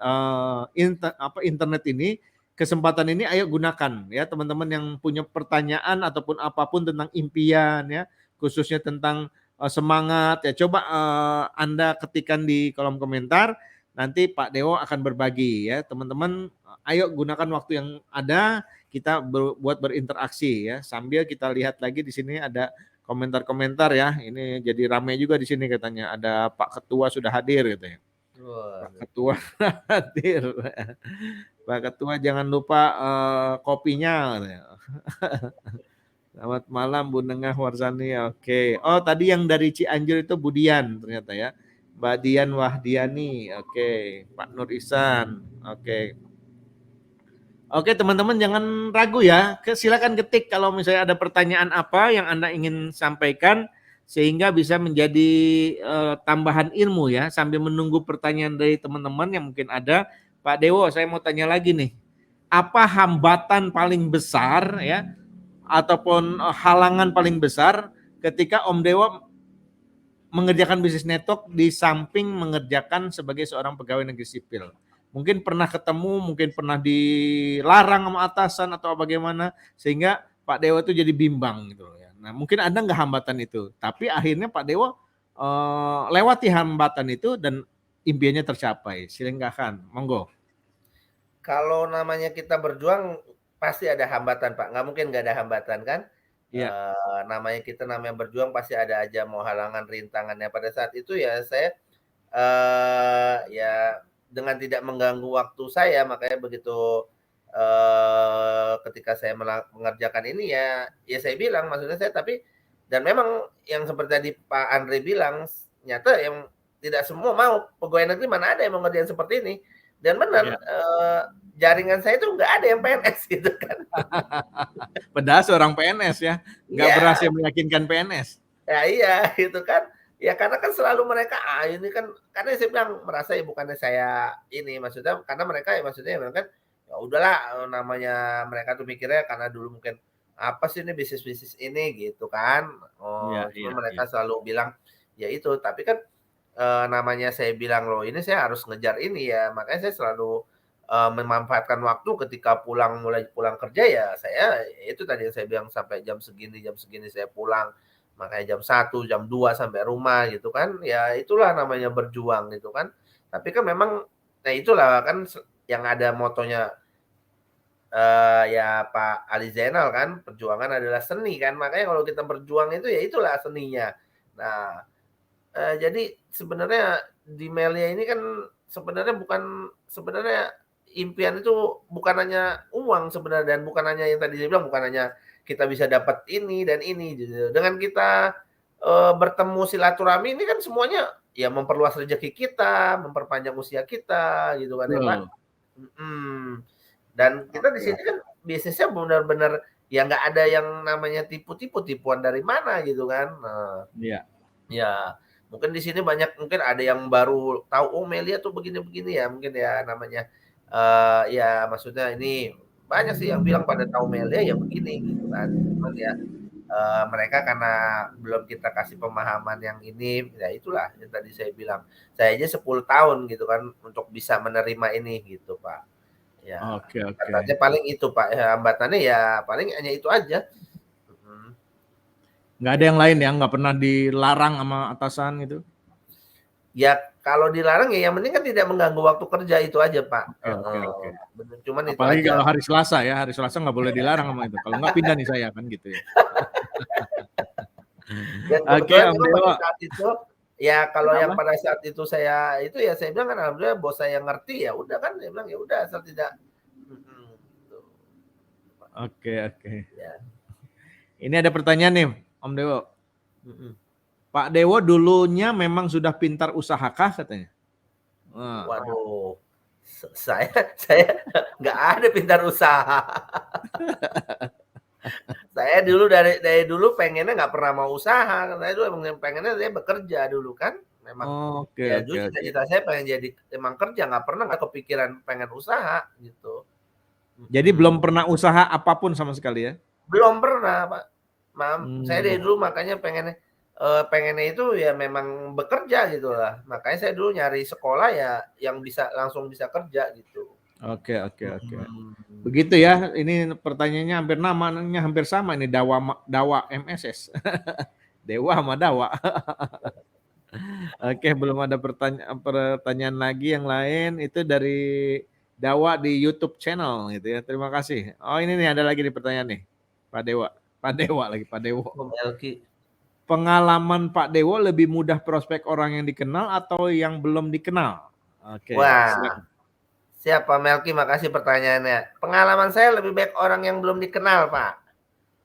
internet ini. Kesempatan ini ayo gunakan ya teman-teman yang punya pertanyaan ataupun apapun tentang impian ya, khususnya tentang semangat ya, coba Anda ketikkan di kolom komentar, nanti Pak Dewo akan berbagi ya teman-teman. Ayo gunakan waktu yang ada, kita buat berinteraksi ya, sambil kita lihat lagi di sini ada komentar-komentar ya. Ini jadi ramai juga di sini katanya, ada Pak Ketua sudah hadir gitu ya. Pak Ketua hadir. Pak Ketua jangan lupa kopinya. Selamat malam Bu Nengah Warsani. Oke. Oh tadi yang dari Cianjur itu Budian ternyata ya. Mbak Dian Wahdiani. Oke. Pak Nur Ihsan. Oke. Oke teman-teman jangan ragu ya. Silakan ketik kalau misalnya ada pertanyaan apa yang Anda ingin sampaikan, sehingga bisa menjadi tambahan ilmu ya, sambil menunggu pertanyaan dari teman-teman yang mungkin ada. Pak Dewo, saya mau tanya lagi nih. Apa hambatan paling besar ya, ataupun halangan paling besar ketika Om Dewo mengerjakan bisnis network di samping mengerjakan sebagai seorang pegawai negeri sipil? Mungkin pernah ketemu, mungkin pernah dilarang sama atasan atau bagaimana, sehingga Pak Dewo itu jadi bimbang gitu ya. Nah mungkin ada nggak hambatan itu, tapi akhirnya Pak Dewo lewati hambatan itu dan impiannya tercapai. Silakan, monggo. Kalau namanya kita berjuang pasti ada hambatan Pak, nggak mungkin nggak ada hambatan kan. Iya. Namanya berjuang pasti ada aja mau halangan rintangannya. Pada saat itu ya saya ya dengan tidak mengganggu waktu saya, makanya begitu ketika saya mengerjakan ini ya saya bilang maksudnya saya dan memang yang seperti tadi Pak Andre bilang, nyata yang tidak semua mau pegawai negeri, mana ada yang mau ngerjain seperti ini. Dan benar jaringan saya itu nggak ada yang PNS gitu kan. Padahal seorang PNS ya, nggak berhasil meyakinkan PNS. Ya iya gitu kan. Ya karena kan selalu mereka ini kan karena saya bilang merasa ya bukannya saya ini maksudnya karena mereka ya maksudnya kan ya udahlah namanya mereka tuh mikirnya karena dulu mungkin apa sih ini bisnis ini gitu kan. Cuma mereka selalu bilang ya itu, tapi kan namanya saya bilang loh ini saya harus ngejar ini ya, makanya saya selalu memanfaatkan waktu ketika mulai pulang kerja ya saya itu tadi yang saya bilang sampai jam segini saya pulang. Makanya jam 1, jam 2 sampai rumah gitu kan. Ya itulah namanya berjuang gitu kan. Tapi kan memang nah itulah kan yang ada motonya ya Pak Ali Zainal kan, perjuangan adalah seni kan. Makanya kalau kita berjuang itu ya itulah seninya. Nah, jadi sebenarnya di Melia ini kan sebenarnya impian itu bukan hanya uang sebenarnya, dan bukan hanya yang tadi saya bilang, bukan hanya kita bisa dapat ini dan ini gitu. Dengan kita bertemu silaturahmi ini kan semuanya ya memperluas rezeki kita, memperpanjang usia kita gitu kan ya Pak. Dan kita di sini kan bisnisnya benar-benar ya nggak ada yang namanya tipuan dari mana gitu kan. Ya mungkin di sini mungkin ada yang baru tahu oh Melia tuh begini-begini ya, mungkin ya namanya ya maksudnya ini banyak sih yang bilang pada tahu Melia ya begini gitu kan. Cuman ya mereka karena belum kita kasih pemahaman yang ini, ya itulah yang tadi saya bilang. Saya aja 10 tahun gitu kan untuk bisa menerima ini gitu, Pak. Ya. Katanya paling itu, Pak. Ya, hambatannya ya paling hanya itu aja. Nggak ada yang lain ya, nggak pernah dilarang sama atasan gitu? Ya kalau dilarang ya yang penting kan tidak mengganggu waktu kerja itu aja Pak. Oke. Cuman apalagi itu aja. Kalau hari Selasa nggak boleh dilarang sama itu. Kalau nggak pindah nih saya kan gitu ya. Dan kebetulan memang pada saat itu Ya kalau yang Kenapa? pada saat itu saya itu ya saya bilang kan alhamdulillah bos saya ngerti, ya udah kan saya bilang, ya udah asal tidak gitu. Oke. Ya, Ini ada pertanyaan nih, Om Dewo. mhm. Pak Dewo dulunya memang sudah pintar usahakah katanya? Wah. Waduh, saya nggak ada pintar usaha. Saya dulu dari dulu pengennya nggak pernah mau usaha, saya dulu emang pengennya saya bekerja dulu kan, memang ya dulu Oke. cita-cita saya pengen jadi emang kerja, nggak kepikiran pengen usaha gitu. Jadi belum Mhm. pernah usaha apapun sama sekali ya? Belum pernah, Pak. Saya dari Hmm. dulu makanya pengennya itu ya memang bekerja gitu lah. Makanya saya dulu nyari sekolah ya yang langsung bisa kerja gitu. Oke. Mhm. Begitu ya. Ini pertanyaannya hampir namanya hampir sama ini Dawa MSS. Dewa sama Dawa. Oke, belum ada pertanyaan lagi yang lain itu dari Dawa di YouTube channel gitu ya. Terima kasih. Oh, ini nih ada lagi nih pertanyaan nih. Pak Dewa. Pak Dewa lagi, Pak Dewo. Om Elki. Pengalaman Pak Dewo lebih mudah prospek orang yang dikenal atau yang belum dikenal? Oke, Wah, silakan. siap Pak Melki, makasih pertanyaannya. Pengalaman saya lebih baik orang yang belum dikenal, Pak.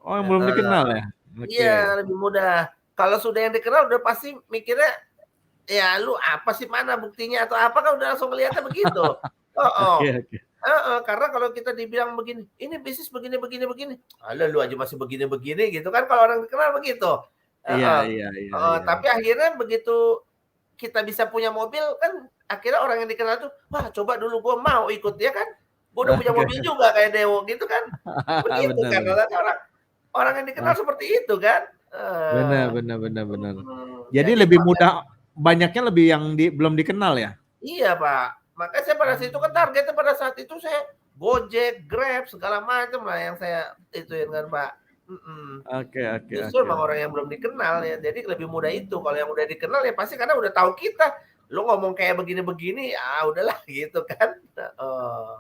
Oh, yang belum Heeh. dikenal ya? Iya, Oke. lebih mudah. Kalau sudah yang dikenal udah pasti mikirnya, ya lu apa sih, mana buktinya atau apa, kan udah langsung ngelihatnya begitu. Heeh. Oke. Heeh, karena kalau kita dibilang begini, "Ini bisnis begini." "Alah lu aja masih begini," gitu kan kalau orang dikenal begitu. Heeh. Heeh, Iya. tapi akhirnya begitu kita bisa punya mobil kan akhirnya orang yang dikenal tuh, "Wah coba dulu gua mau ikut," ya kan? "Gua udah punya Oke. mobil juga kayak Dewo," gitu kan. Begitu kan Benar. rata-rata orang orang yang dikenal Oh, seperti itu kan. benar. Jadi Jadi lebih mudah banyaknya lebih yang belum dikenal ya? iya, Pak. Makanya saya pada saat itu kan targetnya pada saat itu saya Gojek, Grab, segala macam lah yang saya ituin kan, Pak. Mhm. Justru emang Oke. orang yang belum dikenal ya, jadi lebih mudah itu. Kalau yang udah dikenal ya pasti karena udah tahu kita. Lu ngomong kayak begini-begini, ya udahlah gitu kan. Heeh,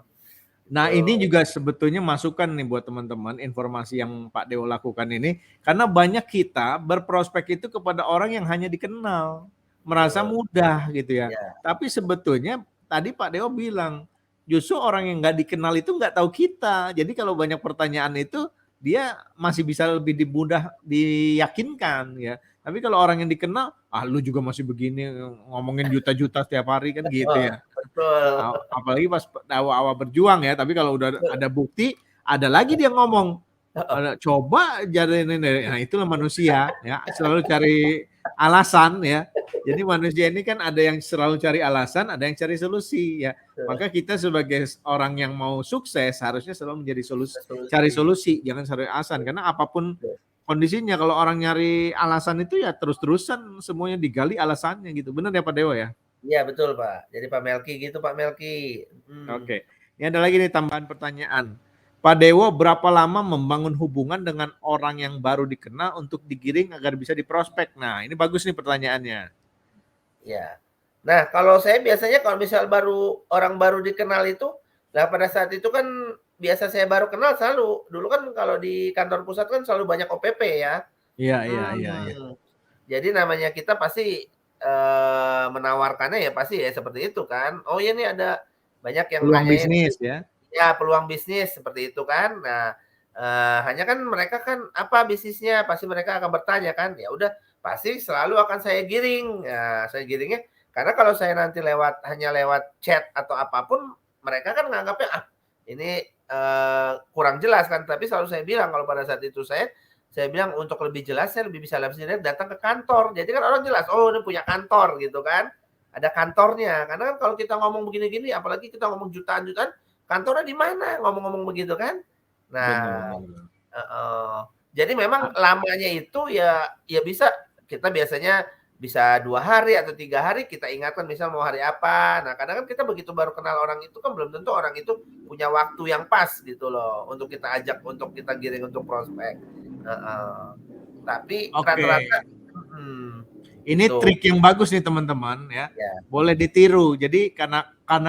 Nah, gitu. ini juga sebetulnya masukan nih buat teman-teman, informasi yang Pak Dewo lakukan ini, karena banyak kita berprospek itu kepada orang yang hanya dikenal, merasa Betul. mudah gitu ya. Ya, Tapi sebetulnya tadi Pak Dewo bilang, justru orang yang nggak dikenal itu nggak tahu kita. Jadi kalau banyak pertanyaan itu, dia masih bisa lebih mudah diyakinkan ya. Tapi kalau orang yang dikenal, ah lu juga masih begini, ngomongin juta-juta setiap hari kan gitu heeh, ya. betul. Apalagi pas awal-awal berjuang ya, tapi kalau udah ada bukti, ada lagi dia ngomong, Heeh, coba jadi ini, nah itulah manusia ya, selalu cari alasan ya. Jadi manusia ini kan ada yang selalu cari alasan, ada yang cari solusi ya. betul. Maka kita sebagai orang yang mau sukses harusnya selalu menjadi cari Solusi. solusi, jangan cari alasan. Karena apapun Betul. kondisinya kalau orang nyari alasan itu ya terus-terusan semuanya digali alasannya gitu. Benar ya Pak Dewo ya? Iya betul, Pak. Jadi Pak Melki gitu, Pak Melki. Oke. Ini ada lagi nih tambahan pertanyaan. Pak Dewo berapa lama membangun hubungan dengan orang yang baru dikenal untuk digiring agar bisa diprospek? Nah, ini bagus nih pertanyaannya. Ya. Nah, kalau saya biasanya kalau misal orang baru dikenal itu, nah pada saat itu kan biasa saya baru kenal selalu, dulu kan kalau di kantor pusat kan selalu banyak OPP ya. Iya. Jadi namanya kita pasti, menawarkannya ya pasti ya seperti itu kan, "Oh ya nih ada banyak yang Peluang nanyain," bisnis ya. ya peluang bisnis seperti itu kan. Nah, hanya kan mereka kan apa bisnisnya, pasti mereka akan bertanya kan, ya udah pasti selalu akan saya giring. Nah, saya giringnya karena kalau saya nanti hanya lewat chat atau apapun, mereka kan nganggapnya, "Ah, ini, kurang jelas kan." Tapi selalu saya bilang kalau pada saat itu saya bilang, "Untuk lebih jelas saya lebih bisa lihat sendiri datang ke kantor." Jadi kan orang jelas, "Oh ini punya kantor," gitu kan, ada kantornya. Karena kan kalau kita ngomong begini-gini, apalagi kita ngomong jutaan-jutaan, kantornya di mana? Ngomong-ngomong begitu kan. Nah, Benar. heeh. Jadi memang lamanya itu ya bisa kita biasanya bisa 2 hari atau 3 hari kita ingatkan misal mau hari apa. Nah, kadang kan kita begitu baru kenal orang itu kan belum tentu orang itu punya waktu yang pas gitu loh untuk kita ajak, untuk kita giring untuk prospek. Heeh. Tapi Oke. rata-rata Ini gitu. trik yang bagus nih teman-teman ya. Ya. Boleh ditiru. Jadi karena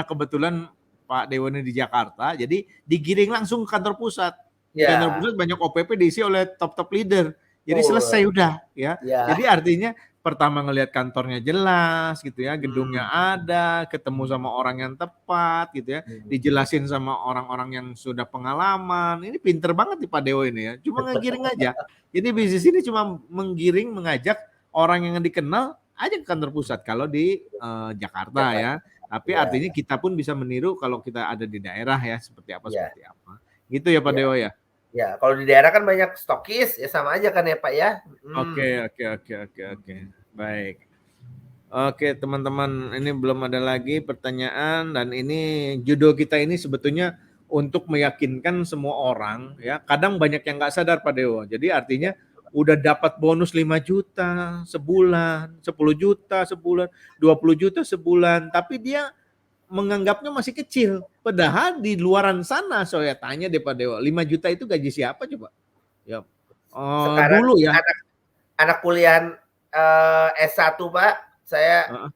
kebetulan Pak Dewo ini di Jakarta, jadi digiring langsung ke kantor pusat. Di kantor Ya, pusat banyak OPP diisi oleh top-top leader. Jadi selesai betul. udah ya. Ya, Jadi artinya pertama ngelihat kantornya jelas gitu ya, gedungnya ada, ketemu sama orang yang tepat gitu ya, dijelasin sama orang-orang yang sudah pengalaman. Ini pinter banget nih Pak Dewo ini ya, cuma ngegiring aja. Jadi bisnis ini cuma menggiring, mengajak orang yang dikenal aja ke kantor pusat kalau di Jakarta ya. Tapi artinya kita pun bisa meniru kalau kita ada di daerah ya, seperti apa. Gitu ya Pak Dewo ya. Ya, kalau di daerah kan banyak stokis, ya sama aja kan ya Pak ya. Oke. Baik. Oke teman-teman, ini belum ada lagi pertanyaan dan ini judul kita ini sebetulnya untuk meyakinkan semua orang ya. Kadang banyak yang nggak sadar Pak Dewo. Jadi artinya udah dapat bonus 5 juta sebulan, 10 juta sebulan, 20 juta sebulan, tapi dia menganggapnya masih kecil. Padahal di luaran sana saya tanya deh Pak Dewo, 5 juta itu gaji siapa coba? Ya. Sekarang Dulu ya. Anak kuliah S1 Pak, saya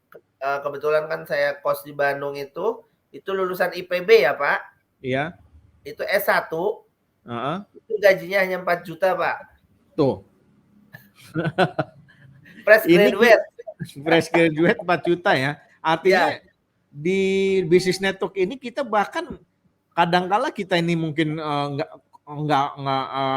kebetulan kan saya kos di Bandung itu lulusan IPB ya Pak. Iya. Itu S1. Itu gajinya hanya 4 juta Pak. Tuh. Fresh graduate. Fresh graduate 4 juta ya. Artinya di bisnis network ini kita bahkan kadangkala kita ini mungkin enggak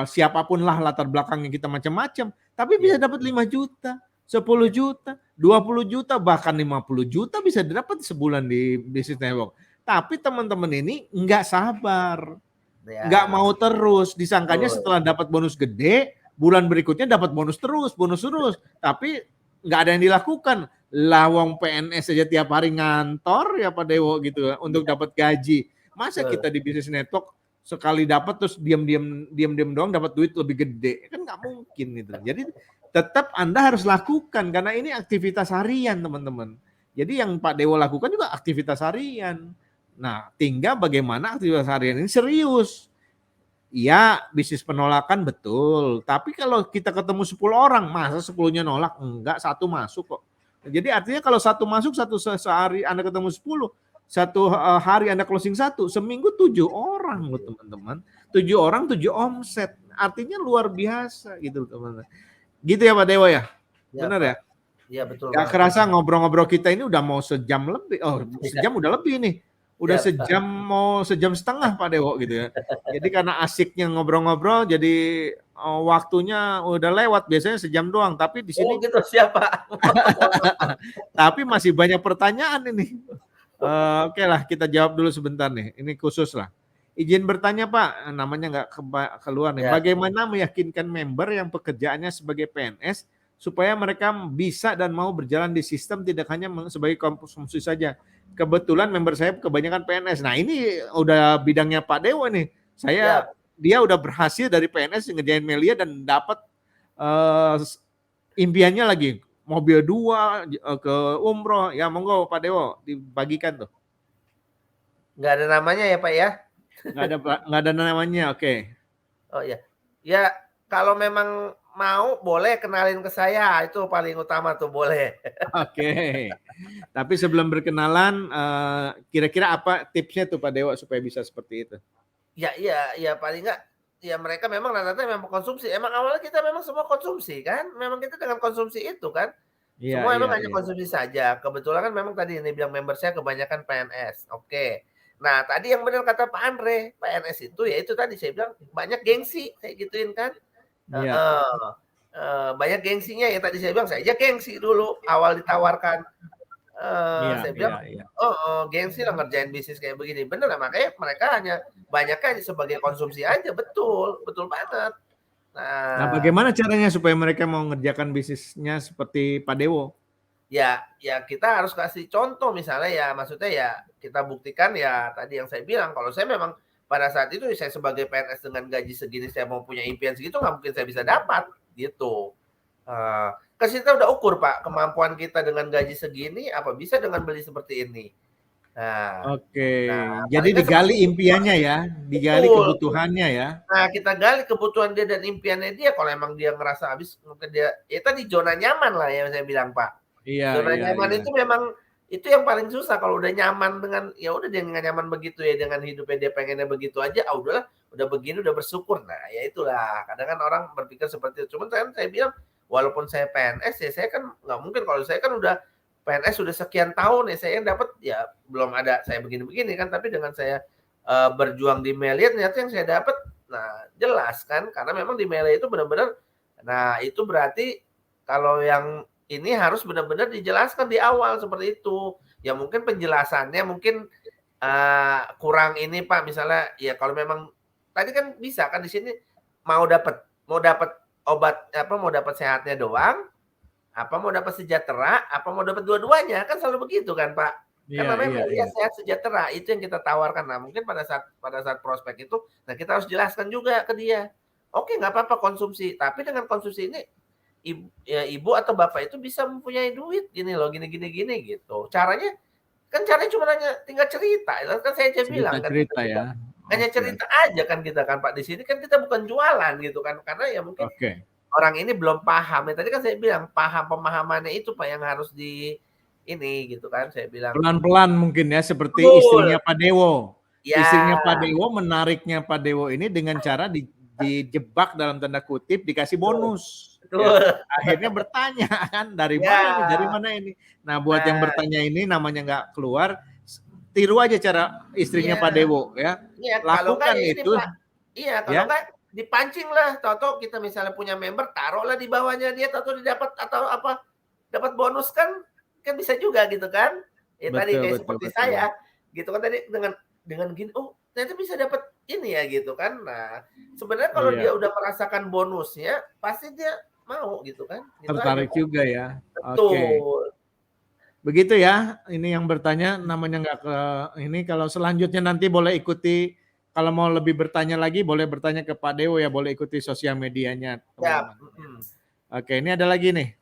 siapapun lah latar belakangnya kita macam-macam, tapi bisa dapat 5 juta, 10 juta, 20 juta, bahkan 50 juta bisa dapat sebulan di bisnis network. Tapi teman-teman ini enggak sabar. Enggak mau terus, disangkanya setelah dapat bonus gede, bulan berikutnya dapat bonus terus. Tapi enggak ada yang dilakukan. Lawang PNS saja tiap hari ngantor ya Pak Dewo gitu untuk dapat gaji. Masa kita di bisnis network sekali dapat terus diam-diam doang dapat duit lebih gede, kan nggak mungkin gitu. Jadi tetap Anda harus lakukan karena ini aktivitas harian teman-teman. Jadi yang Pak Dewo lakukan juga aktivitas harian. Nah, tinggal bagaimana aktivitas harian ini serius. Iya, bisnis penolakan betul. Tapi kalau kita ketemu 10 orang, masa 10-nya nolak? Enggak, 1 masuk kok. Jadi artinya kalau 1 masuk, sehari Anda ketemu 10, 1 hari Anda closing 1, seminggu 7 orang loh teman-teman. 7 orang 7 omset. Artinya luar biasa gitu teman-teman. Gitu ya Pak Dewo ya? Benar ya? Iya betul. Gak kerasa ngobrol-ngobrol kita ini udah mau sejam lebih. Oh, sejam udah lebih nih. Udah sejam mau sejam setengah Pak Dewo gitu ya. Jadi karena asiknya ngobrol-ngobrol jadi waktunya udah lewat, biasanya sejam doang, tapi di sini gitu siapa? tapi masih banyak pertanyaan ini. Oke lah, kita jawab dulu sebentar nih. Ini khusus lah. Izin bertanya Pak, namanya nggak keluar nih. Bagaimana meyakinkan member yang pekerjaannya sebagai PNS supaya mereka bisa dan mau berjalan di sistem tidak hanya sebagai konsumsi saja. Kebetulan member saya kebanyakan PNS. Nah ini udah bidangnya Pak Dewo nih. Dia udah berhasil dari PNS ngerjain Melia dan dapat impiannya lagi mobil 2 ke umroh. Ya monggo Pak Dewo dibagikan tuh. Nggak ada namanya ya Pak ya? Nggak ada namanya, oke. Oh ya, ya kalau memang mau boleh kenalin ke saya, itu paling utama tuh boleh. Oke. Tapi sebelum berkenalan, kira-kira apa tipsnya tuh Pak Dewo supaya bisa seperti itu? Ya paling nggak, ya mereka memang rata-rata memang konsumsi. Emang awalnya kita memang semua konsumsi kan? Memang kita dengan konsumsi itu kan? Semua emang hanya konsumsi saja. Kebetulan kan memang tadi ini bilang member saya kebanyakan PNS. Oke. Nah tadi yang benar kata Pak Andre, PNS itu ya itu tadi saya bilang banyak gengsi, saya gituin kan? Banyak gengsinya ya tadi saya bilang, saya aja gengsi dulu awal ditawarkan. Saya bilang, gengsi lah ngerjain bisnis kayak begini. Bener lah, makanya mereka hanya banyak kan sebagai konsumsi aja. Betul banget. Nah, bagaimana caranya supaya mereka mau ngerjakan bisnisnya seperti Pak Dewo? Ya kita harus kasih contoh misalnya ya, maksudnya ya kita buktikan ya tadi yang saya bilang, kalau saya memang pada saat itu saya sebagai PNS dengan gaji segini, saya mau punya impian segitu nggak mungkin saya bisa dapat gitu. Kan kita udah ukur Pak, kemampuan kita dengan gaji segini apa bisa dengan beli seperti ini. Jadi digali impiannya ya, digali kebutuhannya ya. Nah kita gali kebutuhan dia dan impiannya dia. Kalau emang dia ngerasa habis, mungkin dia ya tadi zona nyaman lah yang saya bilang Pak. Zona nyaman itu memang itu yang paling susah. Kalau udah nyaman dengan ya udah dia nggak nyaman begitu ya dengan hidupnya, dia pengennya begitu aja. Udahlah, udah begini udah bersyukur. Nah ya itulah. Kadang kan orang berpikir seperti itu. Cuman saya bilang walaupun saya PNS ya saya kan nggak mungkin, kalau saya kan udah PNS sudah sekian tahun ya, saya yang dapat ya belum ada saya begini-begini kan, tapi dengan saya berjuang di Melia ternyata yang saya dapat, nah jelas kan, karena memang di Melia itu benar-benar, nah itu berarti kalau yang ini harus benar-benar dijelaskan di awal seperti itu. Ya mungkin penjelasannya mungkin kurang ini Pak, misalnya ya kalau memang tadi kan bisa kan di sini mau dapat obat apa, mau dapat sehatnya doang, apa mau dapat sejahtera, apa mau dapat dua-duanya, kan selalu begitu kan Pak. Kan Iya, namanya iya, Melia iya. Sehat Sejahtera, itu yang kita tawarkan. Nah mungkin pada saat prospek itu, nah kita harus jelaskan juga ke dia. Oke nggak apa-apa konsumsi, tapi dengan konsumsi ini ibu atau bapak itu bisa mempunyai duit gini loh, gini gitu. Caranya cuma nanya, tinggal cerita, kan saya aja bilang kan kita Cerita-cerita juga ya. hanya Oke, cerita aja kan kita kan Pak, di sini kan kita bukan jualan gitu kan, karena ya mungkin oke. orang ini belum paham. Ya tadi kan saya bilang pemahamannya itu Pak yang harus di ini gitu kan, saya bilang. Pelan-pelan mungkin ya, seperti Betul. istrinya Pak Dewo. Istrinya Ya, Pak Dewo, menariknya Pak Dewo ini dengan cara dijebak dalam tanda kutip, dikasih betul. bonus. Ya, Betul. akhirnya bertanya kan, dari mana nih, dari Ya. mana ini. Nah, buat yang Nah, bertanya ini namanya nggak keluar, tiru aja cara istrinya Pak iya. Dewo ya. Iya, kalau enggak Lakukan ya ini itu Pak. Iya, kalau ya. enggak dipancing lah. Tahu-tahu kita misalnya punya member, taruhlah di bawahnya dia, tahu-tahu didapat atau apa, dapat bonus kan, kan bisa juga gitu kan. Ya tadi Betul, kayak betul, seperti betul. saya, gitu kan tadi dengan gini, oh ternyata bisa dapat ini ya gitu kan. Nah, sebenarnya kalau dia Iya, udah merasakan bonusnya, pasti dia mau gitu kan. Gitu aja tertarik Pak. juga ya. Oke. Betul. Begitu ya, ini yang bertanya namanya nggak ke ini, kalau selanjutnya nanti boleh ikuti, kalau mau lebih bertanya lagi boleh bertanya ke Pak Dewo ya, boleh ikuti sosial medianya Siap. teman-teman. Oke, ini ada lagi nih.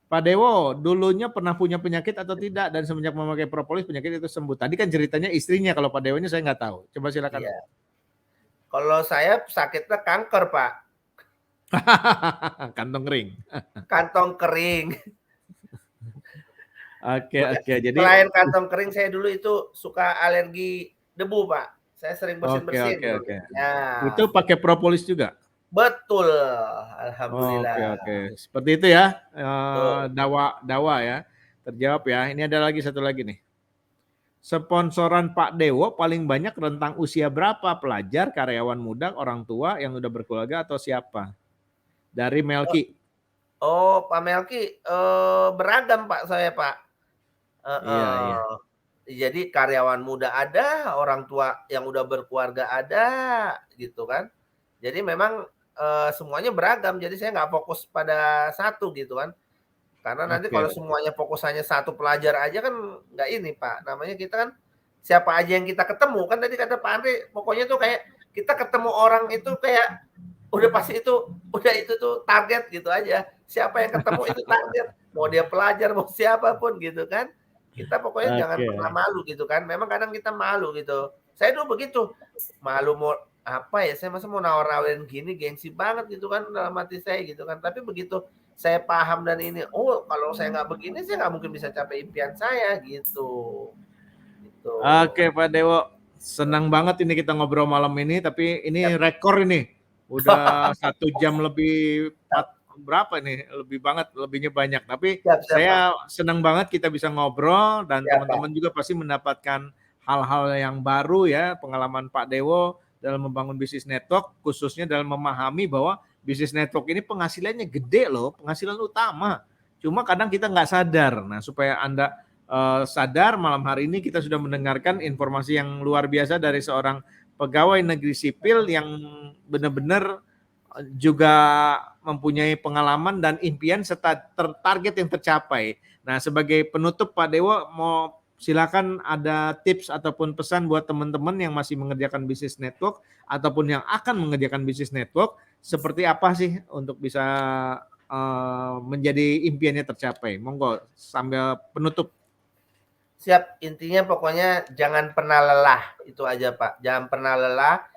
Pak Dewo, dulunya pernah punya penyakit atau tidak, dan semenjak memakai propolis penyakit itu sembuh. Tadi kan ceritanya istrinya, kalau Pak Dewonya saya nggak tahu. Coba silakan. Iya. Kalau saya sakitnya kanker Pak, Kantong ring. kantong kering. Oke, oke. Jadi Selain kantong kering, saya dulu itu suka alergi debu, Pak. Saya sering oke, bersin-bersin oke, dulu. oke. Ya, Itu pakai propolis juga? betul. Oke, Alhamdulillah. oke. Seperti itu ya, Betul. dawa ya. Terjawab ya. Ini ada lagi satu lagi nih. Sponsoran Pak Dewo paling banyak rentang usia berapa? Pelajar, karyawan muda, orang tua yang udah berkeluarga, atau siapa? Dari Melki. Oh, Pak Melki, beragam Pak saya, Pak. Iya, iya. Heeh. Jadi karyawan muda ada, orang tua yang udah berkeluarga ada, gitu kan. Jadi memang, semuanya beragam, jadi saya nggak fokus pada satu gitu kan. Karena nanti Oke. kalau semuanya fokus hanya satu pelajar aja kan nggak ini Pak, namanya kita kan siapa aja yang kita ketemu, kan tadi kata Pak Andre, pokoknya tuh kayak kita ketemu orang itu kayak udah pasti udah itu tuh target gitu aja. Siapa yang ketemu itu target, mau dia pelajar, mau siapapun gitu kan. Kita pokoknya jangan Oke. pernah malu gitu kan, memang kadang kita malu gitu. Saya dulu begitu, malu mau apa ya, saya masa mau nawar-nawarin gini, gengsi banget gitu kan dalam hati saya gitu kan. Tapi begitu saya paham dan ini, oh kalau saya nggak begini, saya nggak mungkin bisa capai impian saya gitu. Gitu. Oke, Pak Dewo. Senang banget ini kita ngobrol malam ini, tapi ini Siap. rekor ini. Udah 1 jam lebih, berapa nih? Lebih banget, lebihnya banyak. Tapi Siap, siap Pak. saya senang banget kita bisa ngobrol, dan Siap Pak. teman-teman juga pasti mendapatkan hal-hal yang baru ya, pengalaman Pak Dewo dalam membangun bisnis network, khususnya dalam memahami bahwa bisnis network ini penghasilannya gede loh, penghasilan utama. Cuma kadang kita nggak sadar. Nah, supaya Anda sadar, malam hari ini kita sudah mendengarkan informasi yang luar biasa dari seorang pegawai negeri sipil yang benar-benar juga mempunyai pengalaman dan impian serta target yang tercapai. Nah, sebagai penutup Pak Dewo, mau silakan ada tips ataupun pesan buat teman-teman yang masih mengerjakan bisnis network ataupun yang akan mengerjakan bisnis network, seperti apa sih untuk bisa menjadi impiannya tercapai? Monggo sambil penutup. Siap, intinya pokoknya jangan pernah lelah, itu aja Pak. Jangan pernah lelah,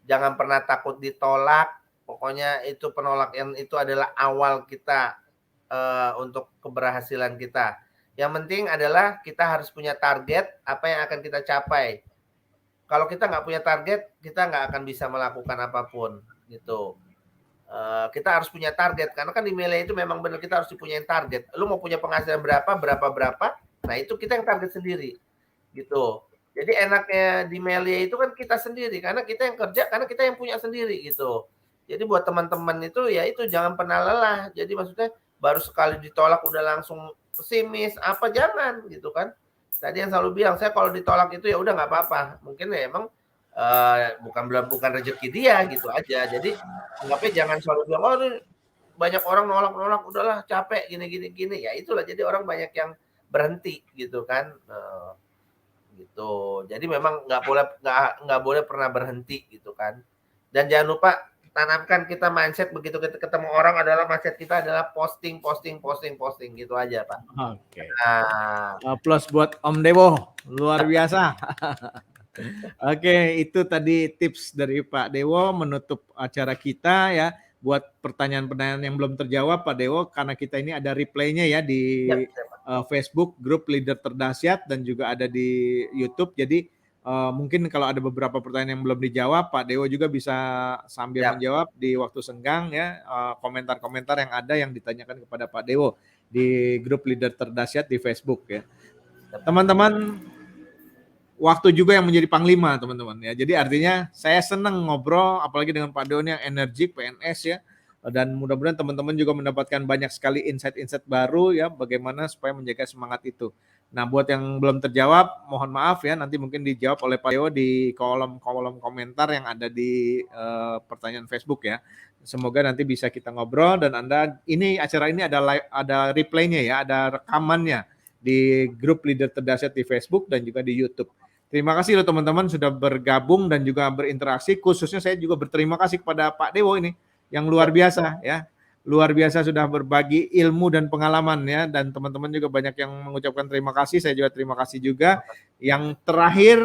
jangan pernah takut ditolak. Pokoknya itu penolakan itu adalah awal kita untuk keberhasilan kita. Yang penting adalah kita harus punya target apa yang akan kita capai. Kalau kita nggak punya target, kita nggak akan bisa melakukan apapun gitu. kita harus punya target, karena kan di Melia itu memang benar kita harus punya target. Lu mau punya penghasilan berapa, nah itu kita yang target sendiri gitu. Jadi enaknya di Melia itu kan kita sendiri, karena kita yang kerja, karena kita yang punya sendiri gitu. Jadi buat teman-teman itu ya itu jangan pernah lelah. Jadi maksudnya baru sekali ditolak udah langsung pesimis apa, jangan gitu kan. Tadi yang selalu bilang, saya kalau ditolak itu ya udah nggak apa-apa. Mungkin ya emang bukan rezeki dia gitu aja. Jadi anggapnya jangan selalu bilang, oh ini banyak orang nolak, udahlah capek gini. Ya itulah, jadi orang banyak yang berhenti gitu kan. Gitu. Jadi memang nggak boleh pernah berhenti gitu kan. Dan jangan lupa tanamkan kita mindset begitu kita ketemu orang adalah mindset kita adalah posting gitu aja, Pak. Oke. Plus buat Om Dewo, luar biasa. Oke, itu tadi tips dari Pak Dewo menutup acara kita ya. Buat pertanyaan-pertanyaan yang belum terjawab Pak Dewo, karena kita ini ada replaynya ya di Facebook grup Leader Terdahsyat dan juga ada di YouTube. Jadi mungkin kalau ada beberapa pertanyaan yang belum dijawab, Pak Dewo juga bisa sambil menjawab di waktu senggang ya, komentar-komentar yang ada yang ditanyakan kepada Pak Dewo di grup Leader Terdahsyat di Facebook ya. Teman-teman, waktu juga yang menjadi panglima teman-teman ya. Jadi artinya saya senang ngobrol apalagi dengan Pak Dewo yang energik PNS ya. Dan mudah-mudahan teman-teman juga mendapatkan banyak sekali insight-insight baru ya bagaimana supaya menjaga semangat itu. Nah, buat yang belum terjawab mohon maaf ya, nanti mungkin dijawab oleh Pak Dewo di kolom komentar yang ada di pertanyaan Facebook ya. Semoga nanti bisa kita ngobrol dan acara ini ada replaynya ya, ada rekamannya di grup Leader Terdahsyat di Facebook dan juga di YouTube. Terima kasih loh teman-teman sudah bergabung dan juga berinteraksi. Khususnya saya juga berterima kasih kepada Pak Dewo ini yang luar biasa ya. Luar biasa sudah berbagi ilmu dan pengalaman ya. Dan teman-teman juga banyak yang mengucapkan terima kasih. Saya juga terima kasih juga. Yang terakhir,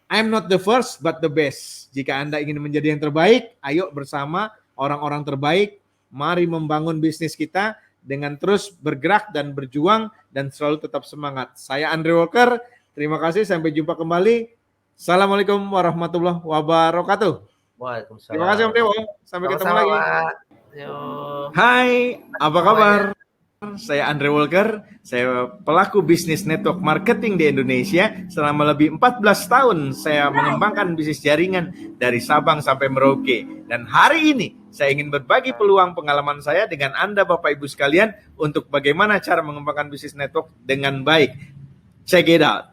I'm not the first but the best. Jika Anda ingin menjadi yang terbaik, ayo bersama orang-orang terbaik. Mari membangun bisnis kita dengan terus bergerak dan berjuang dan selalu tetap semangat. Saya Andre Walker. Terima kasih, sampai jumpa kembali. Assalamualaikum warahmatullahi wabarakatuh. Waalaikumsalam. Terima kasih Om Dewo. Sampai ketemu lagi. Yo. Hai, apa kabar? Saya Andre Walker. Saya pelaku bisnis network marketing di Indonesia. Selama lebih 14 tahun saya mengembangkan bisnis jaringan dari Sabang sampai Merauke. Dan hari ini saya ingin berbagi peluang pengalaman saya dengan Anda Bapak Ibu sekalian untuk bagaimana cara mengembangkan bisnis network dengan baik. Check it out.